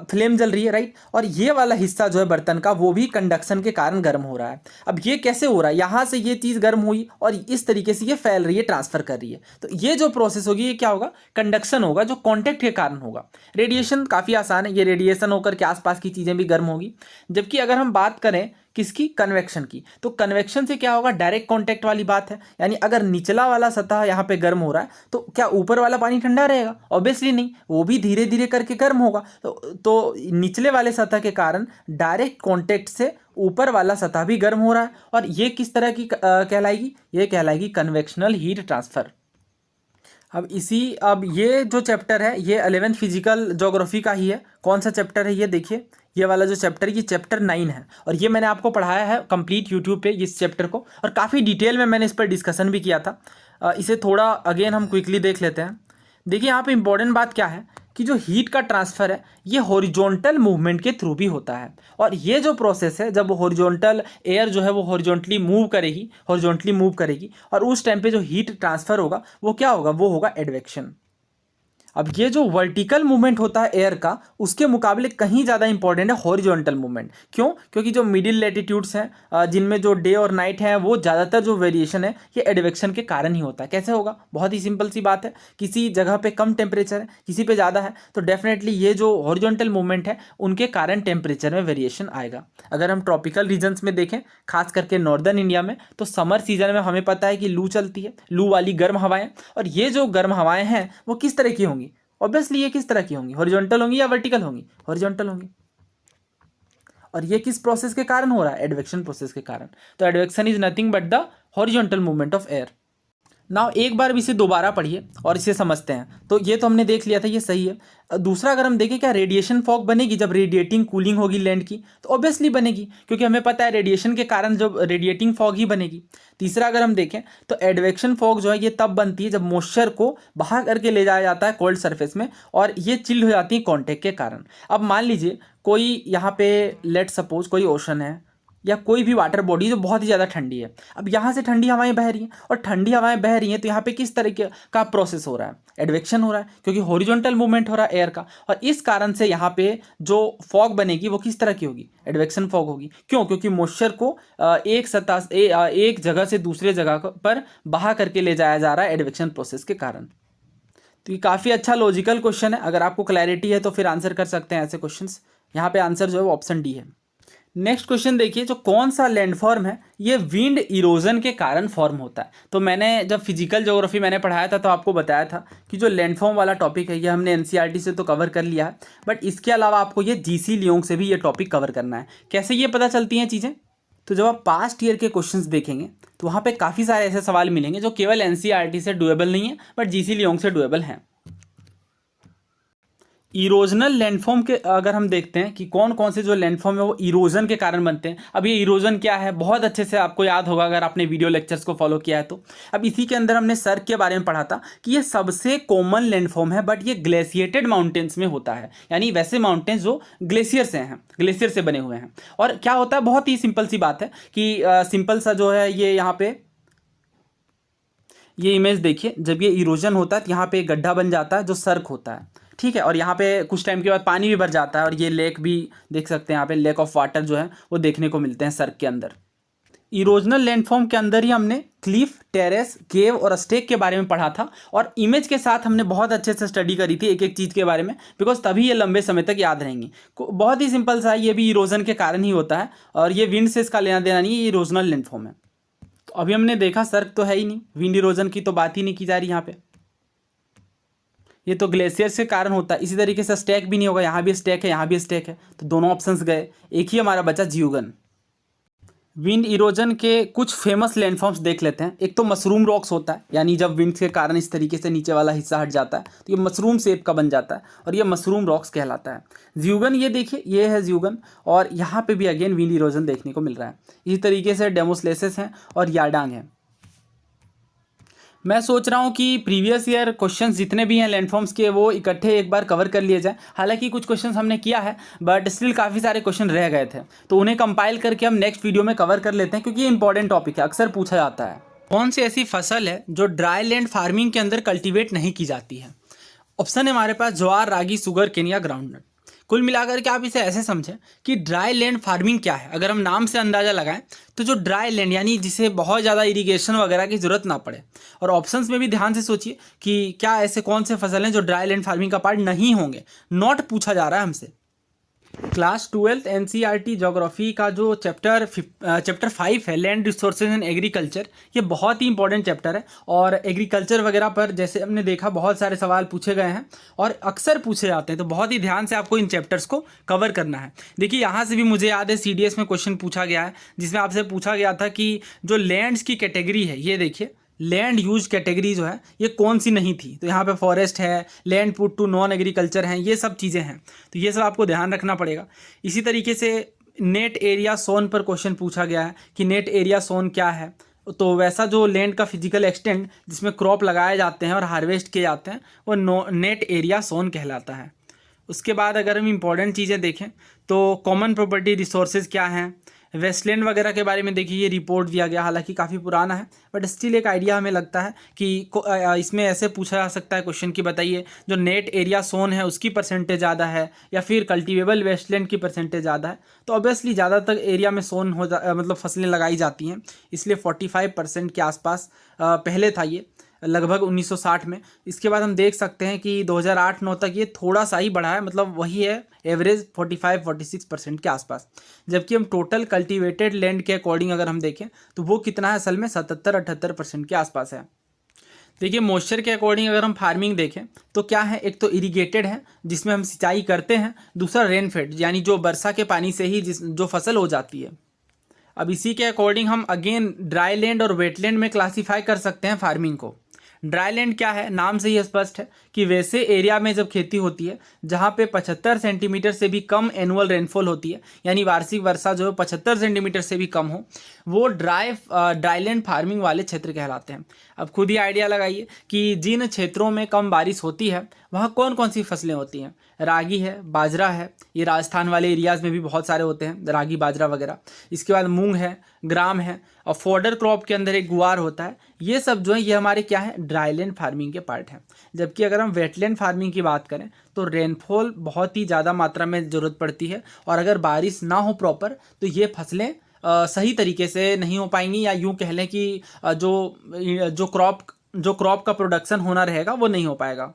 फ्लेम जल रही है, राइट, और ये वाला हिस्सा जो है बर्तन का वो भी कंडक्शन के कारण गर्म हो रहा है। अब ये कैसे हो रहा है, यहाँ से ये चीज़ गर्म हुई और इस तरीके से ये फैल रही है, ट्रांसफर कर रही है। तो ये जो प्रोसेस होगी ये क्या होगा, कंडक्शन होगा, जो कॉन्टैक्ट के कारण होगा। रेडिएशन काफ़ी आसान है, ये रेडिएशन होकर के आसपास की चीज़ें भी गर्म होगी। जबकि अगर हम बात करें किसकी, कन्वेक्शन की, तो कन्वेक्शन से क्या होगा, डायरेक्ट कांटेक्ट वाली बात है। यानी अगर निचला वाला सतह यहाँ पे गर्म हो रहा है तो क्या ऊपर वाला पानी ठंडा रहेगा? ऑब्वियसली नहीं, वो भी धीरे धीरे करके गर्म होगा। तो निचले वाले सतह के कारण डायरेक्ट कांटेक्ट से ऊपर वाला सतह भी गर्म हो रहा है, और ये किस तरह की कहलाएगी, ये कहलाएगी कन्वेक्शनल हीट ट्रांसफर। अब ये जो चैप्टर है ये 11th फिजिकल ज्योग्राफी का ही है। कौन सा चैप्टर है ये देखिए, ये वाला जो चैप्टर है ये चैप्टर 9 है, और ये मैंने आपको पढ़ाया है कंप्लीट यूट्यूब पे इस चैप्टर को, और काफ़ी डिटेल में मैंने इस पर डिस्कशन भी किया था। इसे थोड़ा अगेन हम क्विकली देख लेते हैं। देखिए यहाँ पे इंपॉर्टेंट बात क्या है कि जो हीट का ट्रांसफ़र है ये हॉरिजॉन्टल मूवमेंट के थ्रू भी होता है, और ये जो प्रोसेस है जब हॉरिजॉन्टल एयर जो है वो हॉरिजॉन्टली मूव करेगी, और उस टाइम पे जो हीट ट्रांसफ़र होगा वो क्या होगा, वो होगा एडवेक्शन। अब ये जो वर्टिकल मूवमेंट होता है एयर का, उसके मुकाबले कहीं ज़्यादा इंपॉर्टेंट है हॉरिजॉन्टल मूवमेंट। क्यों? क्योंकि जो मिडिल लैटिट्यूड्स हैं जिनमें जो डे और नाइट है वो ज़्यादातर जो वेरिएशन है ये एडवेक्शन के कारण ही होता है। कैसे होगा? बहुत ही सिंपल सी बात है, किसी जगह पे कम टेम्परेचर है, किसी पे ज़्यादा है, तो डेफिनेटली ये जो हॉरिजॉन्टल मूवमेंट है उनके कारण टेम्परेचर में वेरिएशन आएगा। अगर हम ट्रॉपिकल रीजन्स में देखें, खास करके नॉर्दर्न इंडिया में, तो समर सीजन में हमें पता है कि लू चलती है, लू वाली गर्म हवाएं, और ये जो गर्म हवाएं हैं वो किस तरह की होंगी? ऑब्वियसली ये किस तरह की होंगी, हॉरिजॉन्टल होंगी या वर्टिकल होंगी? हॉरिजॉन्टल होंगी। और ये किस प्रोसेस के कारण हो रहा है? एडवेक्शन प्रोसेस के कारण। तो advection is nothing but the horizontal movement of air. Now एक बार भी इसे दोबारा पढ़िए और इसे समझते हैं। तो ये तो हमने देख लिया था, ये सही है। दूसरा अगर हम देखें, क्या रेडिएशन फॉग बनेगी जब रेडिएटिंग कूलिंग होगी लैंड की? तो ऑब्वियसली बनेगी, क्योंकि हमें पता है रेडिएशन के कारण जब रेडिएटिंग फॉग ही बनेगी। तीसरा अगर हम देखें तो एडवेक्शन फॉग जो है ये तब बनती है जब मॉइस्चर को बाहर करके ले जाया जाता है कोल्ड सरफेस में, और ये चिल्ड हो जाती है कॉन्टैक्ट के कारण। अब मान लीजिए कोई यहाँ पे लेट सपोज कोई ओशन है या कोई भी वाटर बॉडी जो बहुत ही ज़्यादा ठंडी है। अब यहाँ से ठंडी हवाएं बह रही हैं, और ठंडी हवाएं बह रही हैं तो यहाँ पे किस तरीके का प्रोसेस हो रहा है? एडवेक्शन हो रहा है, क्योंकि हॉरिजॉन्टल मूवमेंट हो रहा है एयर का, और इस कारण से यहाँ पे जो फॉग बनेगी वो किस तरह की होगी? एडवेक्शन फॉग होगी। क्यों? क्योंकि मॉइस्चर को एक जगह से दूसरे जगह पर बहा करके ले जाया जा रहा है एडवेक्शन प्रोसेस के कारण। तो ये काफ़ी अच्छा लॉजिकल क्वेश्चन है। अगर आपको क्लैरिटी है तो फिर आंसर कर सकते हैं ऐसे क्वेश्चंस। यहाँ पे आंसर जो है वो ऑप्शन डी है। नेक्स्ट क्वेश्चन देखिए, जो कौन सा लैंडफॉर्म है ये विंड इरोजन के कारण फॉर्म होता है? तो मैंने जब फिजिकल ज्योग्राफी मैंने पढ़ाया था तो आपको बताया था कि जो लैंडफॉर्म वाला टॉपिक है ये हमने एनसीईआरटी से तो कवर कर लिया है, बट इसके अलावा आपको ये जीसी लियोंग से भी ये टॉपिक कवर करना है। कैसे ये पता चलती हैं चीज़ें? तो जब आप पास्ट ईयर के क्वेश्चंस देखेंगे तो वहाँ पे काफ़ी सारे ऐसे सवाल मिलेंगे जो केवल एनसीईआरटी से डुएबल नहीं है बट जीसी लियोंग से डुएबल हैं। इरोजनल लैंडफॉर्म के अगर हम देखते हैं कि कौन कौन से जो लैंडफॉर्म है वो इरोजन के कारण बनते हैं। अब ये इरोजन क्या है बहुत अच्छे से आपको याद होगा अगर आपने वीडियो लेक्चर्स को फॉलो किया है तो। अब इसी के अंदर हमने सर्क के बारे में पढ़ा था कि ये सबसे कॉमन लैंडफॉर्म है, बट ये ग्लेशिएटेड माउंटेन्स में होता है, यानी वैसे माउंटेन्स जो ग्लेशियर से हैं, ग्लेशियर से बने हुए हैं। और क्या होता है, बहुत ही सिंपल सी बात है कि सिंपल सा जो है ये यहाँ पे ये इमेज देखिए, जब ये इरोजन होता है तो यहाँ पे एक गड्ढा बन जाता है जो सर्क होता है, ठीक है, और यहाँ पे कुछ टाइम के बाद पानी भी भर जाता है और ये लेक भी देख सकते हैं, यहाँ पे लेक ऑफ वाटर जो है वो देखने को मिलते हैं सर्क के अंदर। इरोजनल लैंडफॉर्म के अंदर ही हमने क्लिफ, टेरेस, केव और स्टेक के बारे में पढ़ा था, और इमेज के साथ हमने बहुत अच्छे से स्टडी करी थी एक एक चीज़ के बारे में, बिकॉज तभी ये लंबे समय तक याद रहेंगी। बहुत ही सिंपल सा है, ये भी इरोजन के कारण ही होता है, और ये विंड से इसका लेना देना नहीं है, ये इरोजनल लैंडफॉर्म है। तो अभी हमने देखा सर्क तो है ही नहीं, विंड इरोजन की तो बात ही नहीं की जा रही यहाँ पे, ये तो ग्लेशियर्स के कारण होता है। इसी तरीके से स्टैक भी नहीं होगा, यहाँ भी स्टैक है यहाँ भी स्टैक है, तो दोनों ऑप्शंस गए, एक ही हमारा बचा जियोगन। विंड इरोजन के कुछ फेमस लैंडफॉर्म्स देख लेते हैं। एक तो मशरूम रॉक्स होता है, यानी जब विंड के कारण इस तरीके से नीचे वाला हिस्सा हट जाता है तो ये मशरूम शेप का बन जाता है और ये मशरूम रॉक्स कहलाता है। ज्यूगन, ये देखिए ये है ज्यूगन, और यहाँ पे भी अगेन विंड इरोजन देखने को मिल रहा है। इसी तरीके से डेमोस्लेसेस हैं और याडांग हैं। मैं सोच रहा हूँ कि प्रीवियस ईयर क्वेश्चंस जितने भी हैं लैंडफॉर्म्स के वो इकट्ठे एक बार कवर कर लिए जाए। हालांकि कुछ क्वेश्चंस हमने किया है बट स्टिल काफ़ी सारे क्वेश्चन रह गए थे, तो उन्हें कंपाइल करके हम नेक्स्ट वीडियो में कवर कर लेते हैं, क्योंकि ये इंपॉर्टेंट टॉपिक है, अक्सर पूछा जाता है। कौन सी ऐसी फसल है जो ड्राई लैंड फार्मिंग के अंदर कल्टिवेट नहीं की जाती है? ऑप्शन है हमारे पास ज्वार, रागी, सुगर केन या ग्राउंडनट। कुल मिलाकर के आप इसे ऐसे समझें कि ड्राई लैंड फार्मिंग क्या है। अगर हम नाम से अंदाज़ा लगाएं तो जो ड्राई लैंड यानी जिसे बहुत ज़्यादा इरिगेशन वगैरह की ज़रूरत ना पड़े। और ऑप्शंस में भी ध्यान से सोचिए कि क्या ऐसे कौन से फसल हैं जो ड्राई लैंड फार्मिंग का पार्ट नहीं होंगे। नॉट पूछा जा रहा है हमसे। क्लास 12th एनसीईआरटी ज्योग्राफी का जो चैप्टर 5 है, लैंड रिसोर्सेज एंड एग्रीकल्चर, ये बहुत ही इंपॉर्टेंट चैप्टर है। और एग्रीकल्चर वगैरह पर जैसे हमने देखा बहुत सारे सवाल पूछे गए हैं और अक्सर पूछे जाते हैं, तो बहुत ही ध्यान से आपको इन चैप्टर्स को कवर करना है। देखिए यहाँ से भी मुझे याद है सीडीएस में क्वेश्चन पूछा गया है, जिसमें आपसे पूछा गया था कि जो लैंड्स की कैटेगरी है, ये देखिए लैंड यूज कैटेगरी जो है ये कौन सी नहीं थी। तो यहाँ पे फॉरेस्ट है, land put to non agriculture हैं, ये सब चीज़ें हैं, तो ये सब आपको ध्यान रखना पड़ेगा। इसी तरीके से नेट एरिया सोन पर क्वेश्चन पूछा गया है कि नेट एरिया सोन क्या है। तो वैसा जो लैंड का फिजिकल एक्सटेंट जिसमें क्रॉप लगाए जाते हैं और हार्वेस्ट किए जाते हैं वो नेट एरिया सोन कहलाता है। उसके बाद अगर हम इम्पॉर्टेंट चीज़ें देखें तो कॉमन प्रॉपर्टी रिसोर्सेज क्या हैं, वेस्टलैंड वगैरह के बारे में देखिए ये रिपोर्ट दिया गया, हालांकि काफ़ी पुराना है बट स्टिल एक आइडिया हमें लगता है कि इसमें ऐसे पूछा जा सकता है क्वेश्चन कि बताइए जो नेट एरिया सोन है उसकी परसेंटेज ज़्यादा है या फिर कल्टिवेबल वेस्टलैंड की परसेंटेज ज़्यादा है। तो ऑब्वियसली ज़्यादातर एरिया में सोन मतलब फसलें लगाई जाती हैं, इसलिए 45% के आसपास पहले था ये लगभग 1960 में। इसके बाद हम देख सकते हैं कि 2008-9 तक ये थोड़ा सा ही बढ़ा है, मतलब वही है एवरेज 45-46% के आसपास। जबकि हम टोटल कल्टीवेटेड लैंड के अकॉर्डिंग अगर हम देखें तो वो कितना है असल में 77-78% के आसपास है। देखिए मॉइस्चर के अकॉर्डिंग अगर हम फार्मिंग देखें तो क्या है, एक तो इरिगेटेड है जिसमें हम सिंचाई करते हैं, दूसरा रेनफेड यानी जो वर्षा के पानी से ही जो फसल हो जाती है। अब इसी के अकॉर्डिंग हम अगेन ड्राई लैंड और वेटलैंड में क्लासीफाई कर सकते हैं फार्मिंग को। ड्राई लैंड क्या है, नाम से ही स्पष्ट है कि वैसे एरिया में जब खेती होती है जहाँ पे 75 सेंटीमीटर से भी कम एनुअल रेनफॉल होती है, यानी वार्षिक वर्षा जो है 75 सेंटीमीटर से भी कम हो, वो ड्राई लैंड फार्मिंग वाले क्षेत्र कहलाते हैं। अब खुद ही आइडिया लगाइए कि जिन क्षेत्रों में कम बारिश होती है वहाँ कौन कौन सी फसलें होती हैं। रागी है, बाजरा है, ये राजस्थान वाले एरियाज़ में भी बहुत सारे होते हैं रागी बाजरा वगैरह। इसके बाद मूंग है, ग्राम है, और फॉडर क्रॉप के अंदर एक गुआर होता है। ये सब जो है ये हमारे क्या है, ड्राई लैंड फार्मिंग के पार्ट हैं। जबकि अगर हम वेटलैंड फार्मिंग की बात करें तो रेनफॉल बहुत ही ज़्यादा मात्रा में ज़रूरत पड़ती है, और अगर बारिश ना हो प्रॉपर तो ये फसलें सही तरीके से नहीं हो पाएंगी, या यूँ कह लें कि जो क्रॉप का प्रोडक्शन होना रहेगा वो नहीं हो पाएगा।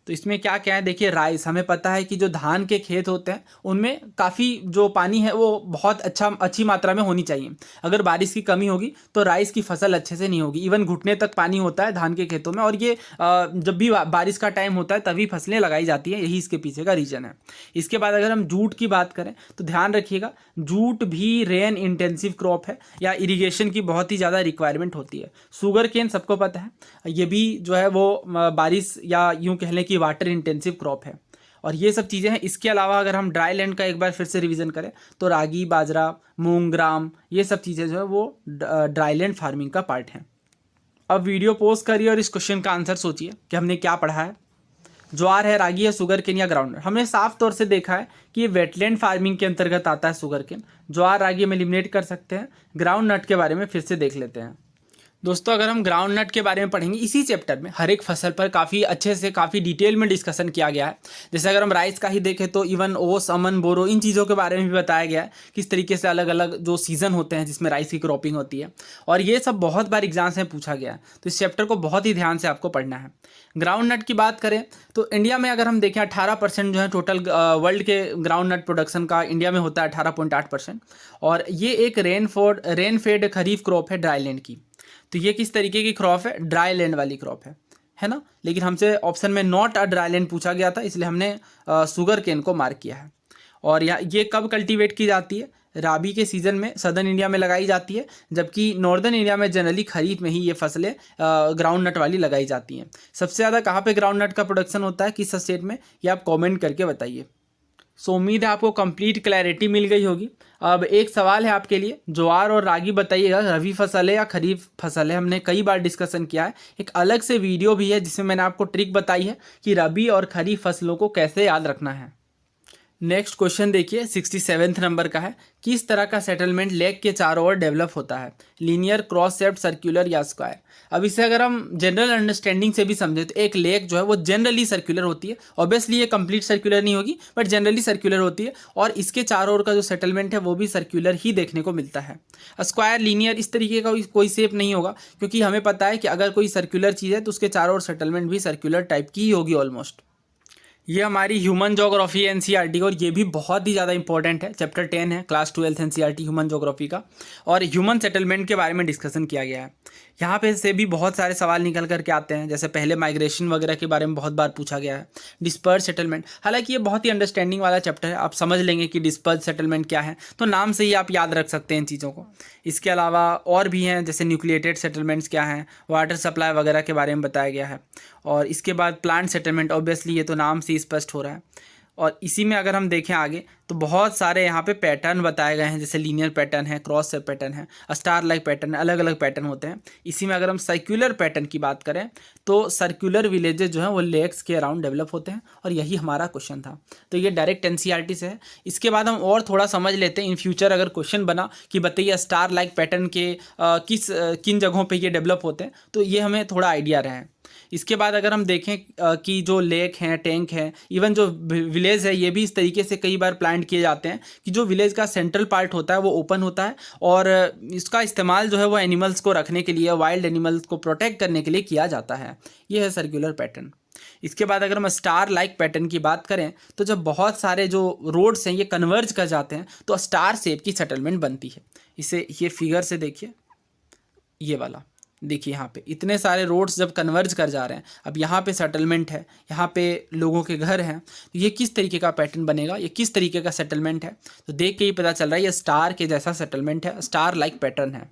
तो इसमें क्या क्या है, देखिए राइस, हमें पता है कि जो धान के खेत होते हैं उनमें काफ़ी जो पानी है वो बहुत अच्छी मात्रा में होनी चाहिए। अगर बारिश की कमी होगी तो राइस की फसल अच्छे से नहीं होगी। इवन घुटने तक पानी होता है धान के खेतों में, और ये जब भी बारिश का टाइम होता है तभी फसलें लगाई जाती हैं, यही इसके पीछे का रीज़न है। इसके बाद अगर हम जूट की बात करें तो ध्यान रखिएगा जूट भी रेन इंटेंसिव क्रॉप है, या इरीगेशन की बहुत ही ज़्यादा रिक्वायरमेंट होती है। शुगर केन सबको पता है, ये भी जो है वो बारिश या यूँ कह लें कि वाटर इंटेंसिव क्रॉप है, और ये सब चीज़ें हैं। इसके अलावा अगर हम ड्राई लैंड का एक बार फिर से रिवीजन करें तो रागी, बाजरा, मूंग, ग्राम, ये सब चीज़ें जो है वो ड्राई लैंड फार्मिंग का पार्ट हैं। अब वीडियो पॉज करिए और इस क्वेश्चन का आंसर सोचिए कि हमने क्या पढ़ा है। ज्वार है, रागी है, शुगर केन या ग्राउंड। हमने साफ तौर से देखा है कि ये वेटलैंड फार्मिंग के अंतर्गत आता है शुगर केन। ज्वार, रागी हम एलिमिनेट कर सकते हैं। ग्राउंड नट के बारे में फिर से देख लेते हैं। दोस्तों अगर हम ग्राउंड नट के बारे में पढ़ेंगे, इसी चैप्टर में हर एक फसल पर काफ़ी अच्छे से काफ़ी डिटेल में डिस्कशन किया गया है। जैसे अगर हम राइस का ही देखें तो इवन ओस, अमन, बोरो, इन चीज़ों के बारे में भी बताया गया है, किस तरीके से अलग अलग जो सीज़न होते हैं जिसमें राइस की क्रॉपिंग होती है, और ये सब बहुत बार एग्जाम्स में पूछा गया है। तो इस चैप्टर को बहुत ही ध्यान से आपको पढ़ना है। ग्राउंड नट की बात करें तो इंडिया में अगर हम देखें 18% जो है टोटल वर्ल्ड के ग्राउंड नट प्रोडक्शन का इंडिया में होता है 18.8%, और ये एक रेन फेड खरीफ क्रॉप है ड्राई लैंड की। तो ये किस तरीके की क्रॉप है, ड्राई लैंड वाली क्रॉप है ना। लेकिन हमसे ऑप्शन में नॉट अ ड्राई लैंड पूछा गया था, इसलिए हमने शुगर केन को मार्क किया है। और ये कब कल्टीवेट की जाती है? राबी के सीज़न में सदर्न इंडिया में लगाई जाती है, जबकि नॉर्दर्न इंडिया में जनरली खरीफ में ही ये फसलें ग्राउंड नट वाली लगाई जाती हैं। सबसे ज़्यादा कहाँ पे ग्राउंड नट का प्रोडक्शन होता है, किस स्टेट में, ये आप कमेंट करके बताइए। सो उम्मीद है आपको कंप्लीट क्लैरिटी मिल गई होगी। अब एक सवाल है आपके लिए, ज्वार और रागी बताइएगा रबी फसल है या खरीफ फसल है? हमने कई बार डिस्कशन किया है, एक अलग से वीडियो भी है जिसमें मैंने आपको ट्रिक बताई है कि रबी और खरीफ फसलों को कैसे याद रखना है। नेक्स्ट क्वेश्चन देखिए 67 नंबर का है, किस तरह का सेटलमेंट लेक के चारों ओर डेवलप होता है? लीनियर, क्रॉस शेप्ड, सर्कुलर या स्क्वायर? अब इसे अगर हम जनरल अंडरस्टैंडिंग से भी समझे तो एक लेक जो है वो जनरली सर्कुलर होती है। ऑब्वियसली ये कंप्लीट सर्कुलर नहीं होगी, बट जनरली सर्कुलर होती है, और इसके चारों ओर का जो सेटलमेंट है वो भी सर्कुलर ही देखने को मिलता है। स्क्वायर, लीनियर इस तरीके का कोई शेप नहीं होगा, क्योंकि हमें पता है कि अगर कोई सर्कुलर चीज़ है तो उसके चारों ओर सेटलमेंट भी सर्कुलर टाइप की ही होगी ऑलमोस्ट। ये हमारी ह्यूमन ज्योग्राफी एनसीईआरटी और ये भी बहुत ही ज़्यादा इंपॉर्टेंट है, चैप्टर 10 है क्लास 12 एनसीईआरटी ह्यूमन ज्योग्राफी का, और ह्यूमन सेटलमेंट के बारे में डिस्कशन किया गया है। यहाँ पे से भी बहुत सारे सवाल निकल करके आते हैं, जैसे पहले माइग्रेशन वगैरह के बारे में बहुत बार पूछा गया है, डिस्पर्स सेटलमेंट। हालांकि ये बहुत ही अंडरस्टैंडिंग वाला चैप्टर है, आप समझ लेंगे कि डिस्पर्स सेटलमेंट क्या है, तो नाम से ही आप याद रख सकते हैं इन चीज़ों को। इसके अलावा और भी हैं, जैसे न्यूक्लिएटेड सेटलमेंट्स क्या हैं, वाटर सप्लाई वगैरह के बारे में बताया गया है। और इसके बाद प्लांट सेटलमेंट, ऑब्वियसली ये तो नाम से ही स्पष्ट हो रहा है। और इसी में अगर हम देखें आगे तो बहुत सारे यहाँ पे पैटर्न बताए गए हैं, जैसे लीनियर पैटर्न है, क्रॉस शेप पैटर्न है, स्टार लाइक पैटर्न है, अलग अलग पैटर्न होते हैं। इसी में अगर हम सर्कुलर पैटर्न की बात करें तो सर्कुलर विलेजेस जो हैं वो लेक्स के अराउंड डेवलप होते हैं, और यही हमारा क्वेश्चन था। तो ये डायरेक्ट एनसीईआरटी से है। इसके बाद हम और थोड़ा समझ लेते हैं, इन फ्यूचर अगर क्वेश्चन बना कि बताइए स्टार लाइक पैटर्न के किन जगहों पर ये डेवलप होते हैं, तो ये हमें थोड़ा आइडिया रहे। इसके बाद अगर हम देखें कि जो लेक हैं, टैंक हैं, इवन जो विलेज है, ये भी इस तरीके से कई बार प्लान किए जाते हैं कि जो विलेज का सेंट्रल पार्ट होता है वो ओपन होता है, और इसका इस्तेमाल जो है वो एनिमल्स को रखने के लिए, वाइल्ड एनिमल्स को प्रोटेक्ट करने के लिए किया जाता है। ये है सर्कुलर पैटर्न। इसके बाद अगर हम स्टार लाइक पैटर्न की बात करें तो जब बहुत सारे जो रोड्स हैं ये कन्वर्ज कर जाते हैं तो स्टार शेप की सेटलमेंट बनती है। इसे ये फिगर से देखिए, ये वाला देखिए, यहाँ पे इतने सारे रोड्स जब कन्वर्ज कर जा रहे हैं, अब यहाँ पे सेटलमेंट है, यहाँ पे लोगों के घर हैं, तो ये किस तरीके का पैटर्न बनेगा, ये किस तरीके का सेटलमेंट है, तो देख के ही पता चल रहा है ये स्टार के जैसा सेटलमेंट है, स्टार लाइक पैटर्न है।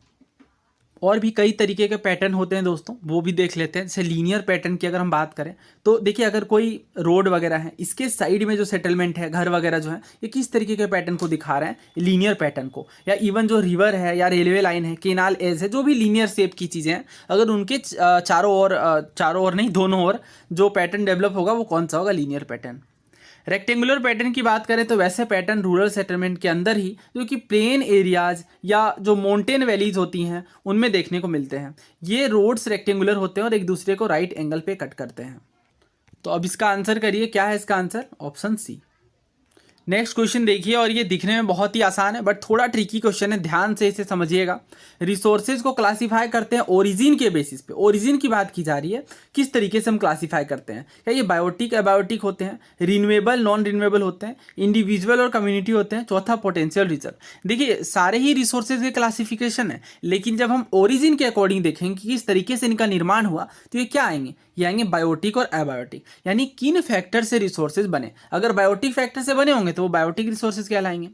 और भी कई तरीके के पैटर्न होते हैं दोस्तों, वो भी देख लेते हैं। जैसे लीनियर पैटर्न की अगर हम बात करें तो देखिए, अगर कोई रोड वगैरह है, इसके साइड में जो सेटलमेंट है, घर वगैरह जो है, ये किस तरीके के पैटर्न को दिखा रहे हैं, लीनियर पैटर्न को। या इवन जो रिवर है या रेलवे लाइन है, केनाल एज है, जो भी लीनियर शेप की चीज़ें हैं, अगर उनके चारों ओर नहीं, दोनों ओर जो पैटर्न डेवलप होगा वो कौन सा होगा, लीनियर पैटर्न। रेक्टेंगुलर पैटर्न की बात करें तो वैसे पैटर्न रूरल सेटलमेंट के अंदर ही, जो कि प्लेन एरियाज या जो माउंटेन वैलीज होती हैं उनमें देखने को मिलते हैं। ये रोड्स रेक्टेंगुलर होते हैं और एक दूसरे को राइट एंगल पे कट करते हैं। तो अब इसका आंसर करिए, क्या है इसका answer? Option C. Next question देखिए, और ये दिखने में बहुत ही आसान है बट थोड़ा ट्रिकी क्वेश्चन है, ध्यान से इसे समझिएगा। रिसोर्सेज को क्लासीफाई करते हैं ओरिजिन के बेसिस पे। ओरिजिन की बात की जा रही है, किस तरीके से हम क्लासीफाई करते हैं? क्या ये बायोटिक, एबायोटिक होते हैं, रिन्यूएबल, नॉन रिन्यूएबल होते हैं, इंडिविजुअल और कम्युनिटी होते हैं, चौथा पोटेंशियल रिजर्व। देखिए सारे ही रिसोर्सेज के क्लासिफिकेशन है, लेकिन जब हम ओरिजिन के अकॉर्डिंग देखेंगे कि किस तरीके से इनका निर्माण हुआ, तो ये क्या आएंगे? ये आएंगे बायोटिक और एबायोटिक, यानी किन फैक्टर से रिसोर्सेज बने। अगर बायोटिक फैक्टर से बने होंगे तो वो बायोटिक रिसोर्सेज कहलाएंगे।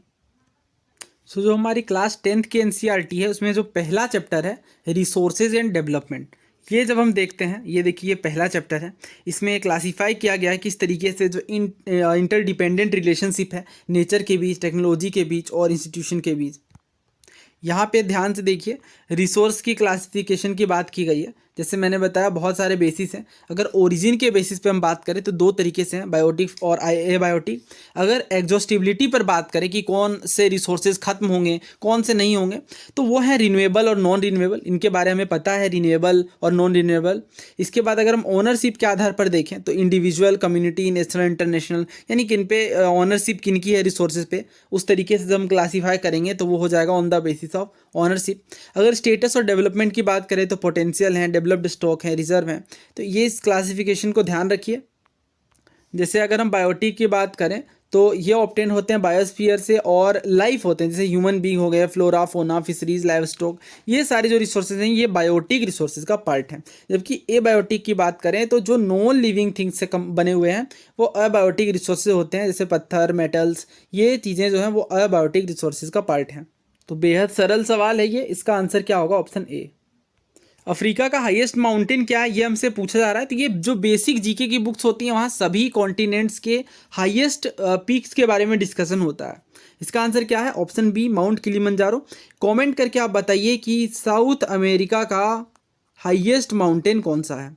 सो जो हमारी क्लास 10th की एनसीईआरटी है उसमें जो पहला चैप्टर है रिसोर्सेज एंड डेवलपमेंट, ये जब हम देखते हैं, ये देखिए ये पहला चैप्टर है, इसमें क्लासीफाई किया गया है किस तरीके से जो इंटरडिपेंडेंट रिलेशनशिप है नेचर के बीच, टेक्नोलॉजी के बीच और इंस्टीट्यूशन के बीच। यहाँ पे ध्यान से देखिए, रिसोर्स की क्लासिफिकेशन की बात की गई है। जैसे मैंने बताया बहुत सारे बेसिस हैं। अगर ओरिजिन के बेसिस पे हम बात करें तो दो तरीके से हैं, बायोटिक और एबायोटिक। अगर एग्जॉस्टिबिलिटी पर बात करें कि कौन से रिसोर्सेज खत्म होंगे, कौन से नहीं होंगे, तो वो है रिन्यूएबल और नॉन रिन्यूएबल। इनके बारे में हमें पता है, रिन्यूएबल और नॉन रिन्यूएबल। इसके बाद अगर हम ओनरशिप के आधार पर देखें तो इंडिविजुअल, कम्युनिटी, नेशनल, इंटरनेशनल, यानी किन पे ऑनरशिप किन की है रिसोर्सेज पे, उस तरीके से जब हम क्लासीफाई करेंगे तो वो हो जाएगा on the basis of ownership. अगर स्टेटस और डेवलपमेंट की बात करें तो पोटेंशियल है, डेवलप्ड स्टॉक है, रिजर्व है। तो ये इस क्लासिफिकेशन को ध्यान रखिए। जैसे अगर हम बायोटिक की बात करें तो ये ऑब्टेन होते हैं बायोस्फीयर से, और लाइफ होते हैं जैसे ह्यूमन बीइंग हो गए, flora fauna, fisheries, live stock, ये सारे जो रिसोर्सेज हैं ये बायोटिक रिसोर्सेज का पार्ट है। जबकि एबायोटिक की बात करें तो जो नॉन लिविंग थिंग्स से बने हुए हैं वो अबायोटिक रिसोर्सेज होते हैं, जैसे पत्थर, मेटल्स, ये चीज़ें जो हैं वो अबायोटिक रिसोर्सेज का पार्ट हैं। तो बेहद सरल सवाल है ये, इसका आंसर क्या होगा? Option A. अफ्रीका का हाईएस्ट माउंटेन क्या है ये हमसे पूछा जा रहा है। तो ये जो बेसिक जीके की बुक्स होती हैं वहाँ सभी कॉन्टिनेंट्स के हाईएस्ट पीक्स के बारे में डिस्कशन होता है। इसका आंसर क्या है? Option B, Mount Kilimanjaro. Comment करके आप बताइए कि साउथ अमेरिका का हाईएस्ट माउंटेन कौन सा है।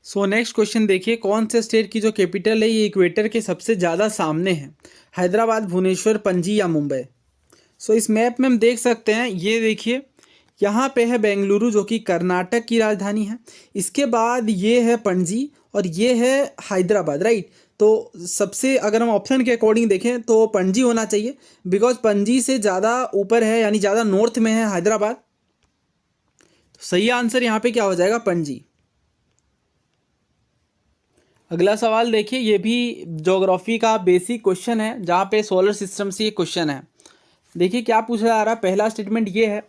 सो नेक्स्ट क्वेश्चन देखिए, कौन से स्टेट की जो कैपिटल है ये इक्वेटर के सबसे ज़्यादा सामने है? हैदराबाद, भुवनेश्वर, पणजी या मुंबई? सो इस मैप में हम देख सकते हैं, ये देखिए यहाँ पे है बेंगलुरु जो कि कर्नाटक की राजधानी है। इसके बाद ये है पणजी और ये है हैदराबाद, राइट। तो सबसे अगर हम ऑप्शन के अकॉर्डिंग देखें तो पणजी होना चाहिए, बिकॉज पणजी से ज़्यादा ऊपर है, यानी ज़्यादा नॉर्थ में है हैदराबाद। तो सही आंसर यहाँ पे क्या हो जाएगा? पणजी। अगला सवाल देखिए, ये भी ज्योग्राफी का बेसिक क्वेश्चन है जहाँ पे सोलर सिस्टम से ये क्वेश्चन है। देखिए क्या पूछा जा रहा है। पहला स्टेटमेंट ये है,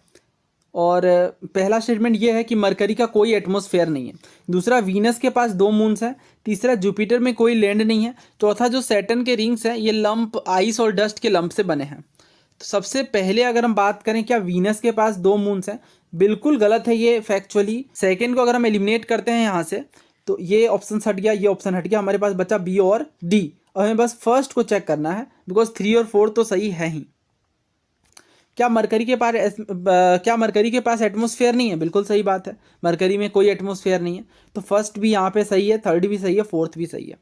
और पहला स्टेटमेंट ये है कि मरकरी का कोई एटमॉस्फेयर नहीं है। दूसरा, वीनस के पास 2 मून्स हैं। तीसरा, जुपिटर में कोई लैंड नहीं है। चौथा, जो सैटर्न के रिंग्स हैं ये लंप, आइस और डस्ट के लंप से बने हैं। तो सबसे पहले अगर हम बात करें क्या वीनस के पास 2 मून्स हैं, बिल्कुल गलत है ये फैक्चुअली। सेकेंड को अगर हम एलिमिनेट करते हैं यहाँ से तो ये ऑप्शन हट गया, ये ऑप्शन हट गया, हमारे पास बचा बी और डी। और हमें बस फर्स्ट को चेक करना है, बिकॉज 3 और 4 तो सही है ही। क्या मरकरी के पास एटमॉस्फेयर नहीं है? बिल्कुल सही बात है, मरकरी में कोई एटमॉस्फेयर नहीं है। तो फर्स्ट भी यहाँ पे सही है, थर्ड भी सही है, फोर्थ भी सही है।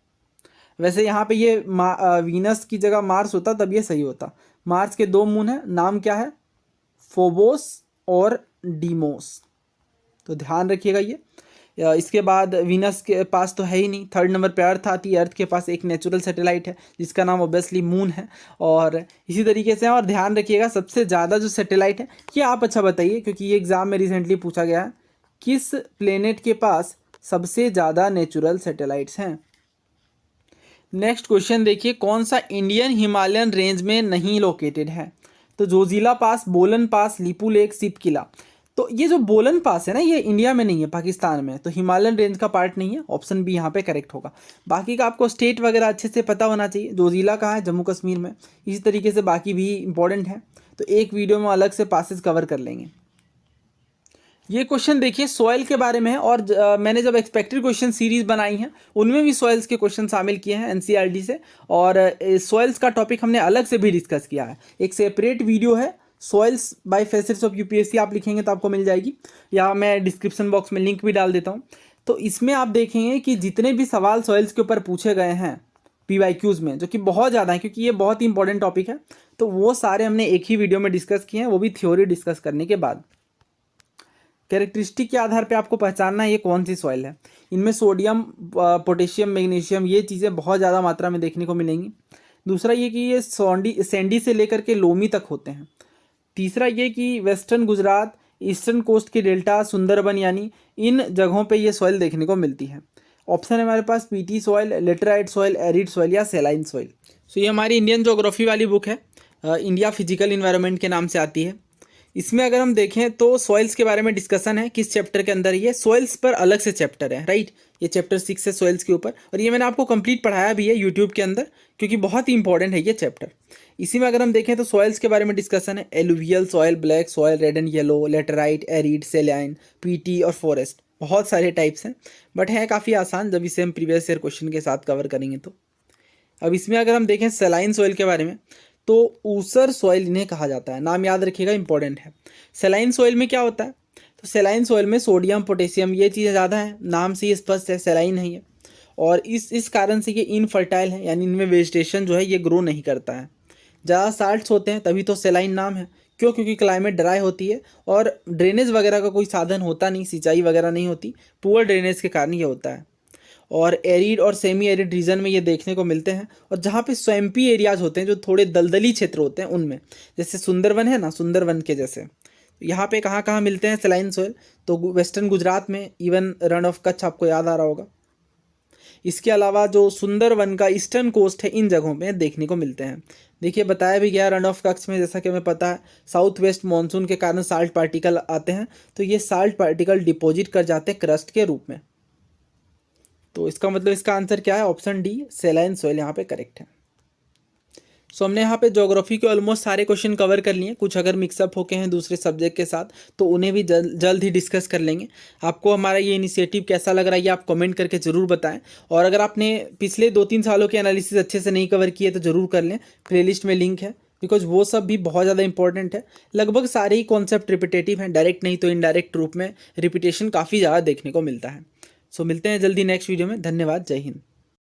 वैसे यहाँ पे ये वीनस की जगह मार्स होता तब ये सही होता। मार्स के 2 मून है, नाम क्या है? फोबोस और डीमोस। तो ध्यान रखिएगा ये। इसके बाद वीनस के पास तो है ही नहीं। थर्ड नंबर पे अर्थ आती है। अर्थ के पास एक नेचुरल सैटेलाइट है जिसका नाम ऑब्वियसली मून है, और इसी तरीके से। और ध्यान रखिएगा सबसे ज़्यादा जो सैटेलाइट है, ये आप अच्छा बताइए क्योंकि ये एग्जाम में रिसेंटली पूछा गया है, किस प्लेनेट के पास सबसे ज़्यादा नेचुरल सैटेलाइट्स हैं? नेक्स्ट क्वेश्चन देखिए, कौन सा इंडियन हिमालयन रेंज में नहीं लोकेटेड है? तो जोजिला पास, बोलन पास, लिपू लेक, सिप किला। तो ये जो बोलन पास है ना, ये इंडिया में नहीं है, पाकिस्तान में, तो हिमालयन रेंज का पार्ट नहीं है। ऑप्शन बी यहाँ पे करेक्ट होगा। बाकी का आपको स्टेट वगैरह अच्छे से पता होना चाहिए। जोजिला कहाँ है? जम्मू कश्मीर में। इसी तरीके से बाकी भी इंपॉर्टेंट है, तो एक वीडियो में अलग से पासेस कवर कर लेंगे। ये क्वेश्चन देखिए सॉइल के बारे में है, और मैंने जब एक्सपेक्टेड क्वेश्चन सीरीज बनाई है उनमें भी सॉइल्स के क्वेश्चन शामिल किए हैं एनसीईआरटी से, और सॉइल्स का टॉपिक हमने अलग से भी डिस्कस किया है। एक सेपरेट वीडियो है, soils by facets of UPSC, आप लिखेंगे तो आपको मिल जाएगी, या मैं डिस्क्रिप्शन बॉक्स में लिंक भी डाल देता हूँ। तो इसमें आप देखेंगे कि जितने भी सवाल सॉइल्स के ऊपर पूछे गए हैं PYQs में, जो कि बहुत ज़्यादा है क्योंकि ये बहुत ही इंपॉर्टेंट टॉपिक है, तो वो सारे हमने एक ही वीडियो में डिस्कस किए हैं, वो भी थ्योरी डिस्कस करने के बाद। कैरेक्टरिस्टिक के आधार पे आपको पहचानना है ये कौन सी सॉइल है। इनमें सोडियम, पोटेशियम, मैग्नीशियम, ये चीज़ें बहुत ज़्यादा मात्रा में देखने को मिलेंगी। दूसरा ये कि ये सैंडी से लेकर के लोमी तक होते हैं। तीसरा ये कि वेस्टर्न गुजरात, ईस्टर्न कोस्ट के डेल्टा, सुंदरबन, यानी इन जगहों पे ये सॉइल देखने को मिलती है। ऑप्शन है हमारे पास peaty soil, laterite soil, arid soil या सेलाइन सॉइल। सो ये हमारी इंडियन ज्योग्राफी वाली बुक है, इंडिया फिजिकल इन्वायरमेंट के नाम से आती है। इसमें अगर हम देखें तो सॉइल्स के बारे में डिस्कशन है। किस चैप्टर के अंदर? ये सॉइल्स पर अलग से चैप्टर है, राइट। ये चैप्टर 6 है सॉइल्स के ऊपर, और ये मैंने आपको कंप्लीट पढ़ाया भी है यूट्यूब के अंदर, क्योंकि बहुत ही इंपॉर्टेंट है ये चैप्टर। इसी में अगर हम देखें तो सॉइल्स के बारे में डिस्कशन है। Alluvial soil, black soil, red and yellow, laterite, arid, सेलाइन, PT और फॉरेस्ट। बहुत सारे टाइप्स हैं, बट हैं काफ़ी आसान जब इसे हम प्रीवियस ईयर क्वेश्चन के साथ कवर करेंगे तो। अब इसमें अगर हम देखें सेलाइन सॉइल के बारे में, तो ऊसर सॉइल इन्हें कहा जाता है। नाम याद रखिएगा, इंपॉर्टेंट है। सेलाइन सॉइल में क्या होता है? तो सेलाइन सॉइल में सोडियम, पोटेशियम, ये चीज़ें ज़्यादा हैं, नाम से ही स्पष्ट है, सेलाइन है ये। और इस कारण से ये इनफर्टाइल है, यानी इनमें वेजिटेशन जो है ये ग्रो नहीं करता है। ज़्यादा साल्ट्स होते हैं, तभी तो सेलाइन नाम है। क्यों? क्योंकि क्लाइमेट ड्राई होती है और ड्रेनेज वगैरह का कोई साधन होता नहीं, सिंचाई वगैरह नहीं होती, पुअर ड्रेनेज के कारण ये होता है। और एरिड और सेमी एरिड रीजन में ये देखने को मिलते हैं, और जहाँ पे स्वैम्पी एरियाज होते हैं, जो थोड़े दलदली क्षेत्र होते हैं, उनमें, जैसे सुंदरवन है ना, सुंदरवन के जैसे। यहाँ पे कहाँ कहाँ मिलते हैं सेलाइन सॉइल? तो वेस्टर्न गुजरात में, इवन रण ऑफ कच्छ आपको याद आ रहा होगा। इसके अलावा जो सुंदरवन का ईस्टर्न कोस्ट है इन जगहों पे देखने को मिलते हैं। देखिए बताया भी गया रन ऑफ कक्ष में, जैसा कि हमें पता है साउथ वेस्ट मानसून के कारण साल्ट पार्टिकल आते हैं, तो ये साल्ट पार्टिकल डिपॉजिट कर जाते हैं क्रस्ट के रूप में। तो इसका मतलब इसका आंसर क्या है, ऑप्शन डी सेलाइन सॉइल यहाँ पे करेक्ट है। सो हमने यहाँ पे ज्योग्राफी के ऑलमोस्ट सारे क्वेश्चन कवर कर लिए। कुछ अगर मिक्सअप होके हैं दूसरे सब्जेक्ट के साथ तो उन्हें भी जल्द ही डिस्कस कर लेंगे। आपको हमारा ये इनिशिएटिव कैसा लग रहा है ये आप कमेंट करके ज़रूर बताएं। और अगर आपने पिछले 2-3 सालों के एनालिसिस अच्छे से नहीं कवर किए तो ज़रूर कर लें, प्लेलिस्ट में लिंक है, बिकॉज वो सब भी बहुत ज़्यादा इंपॉर्टेंट है। लगभग सारे ही कॉन्सेप्ट रिपीटेटिव हैं, डायरेक्ट नहीं तो इनडायरेक्ट रूप में रिपीटेशन काफ़ी ज़्यादा देखने को मिलता है। सो मिलते हैं जल्दी नेक्स्ट वीडियो में। धन्यवाद, जय हिंद।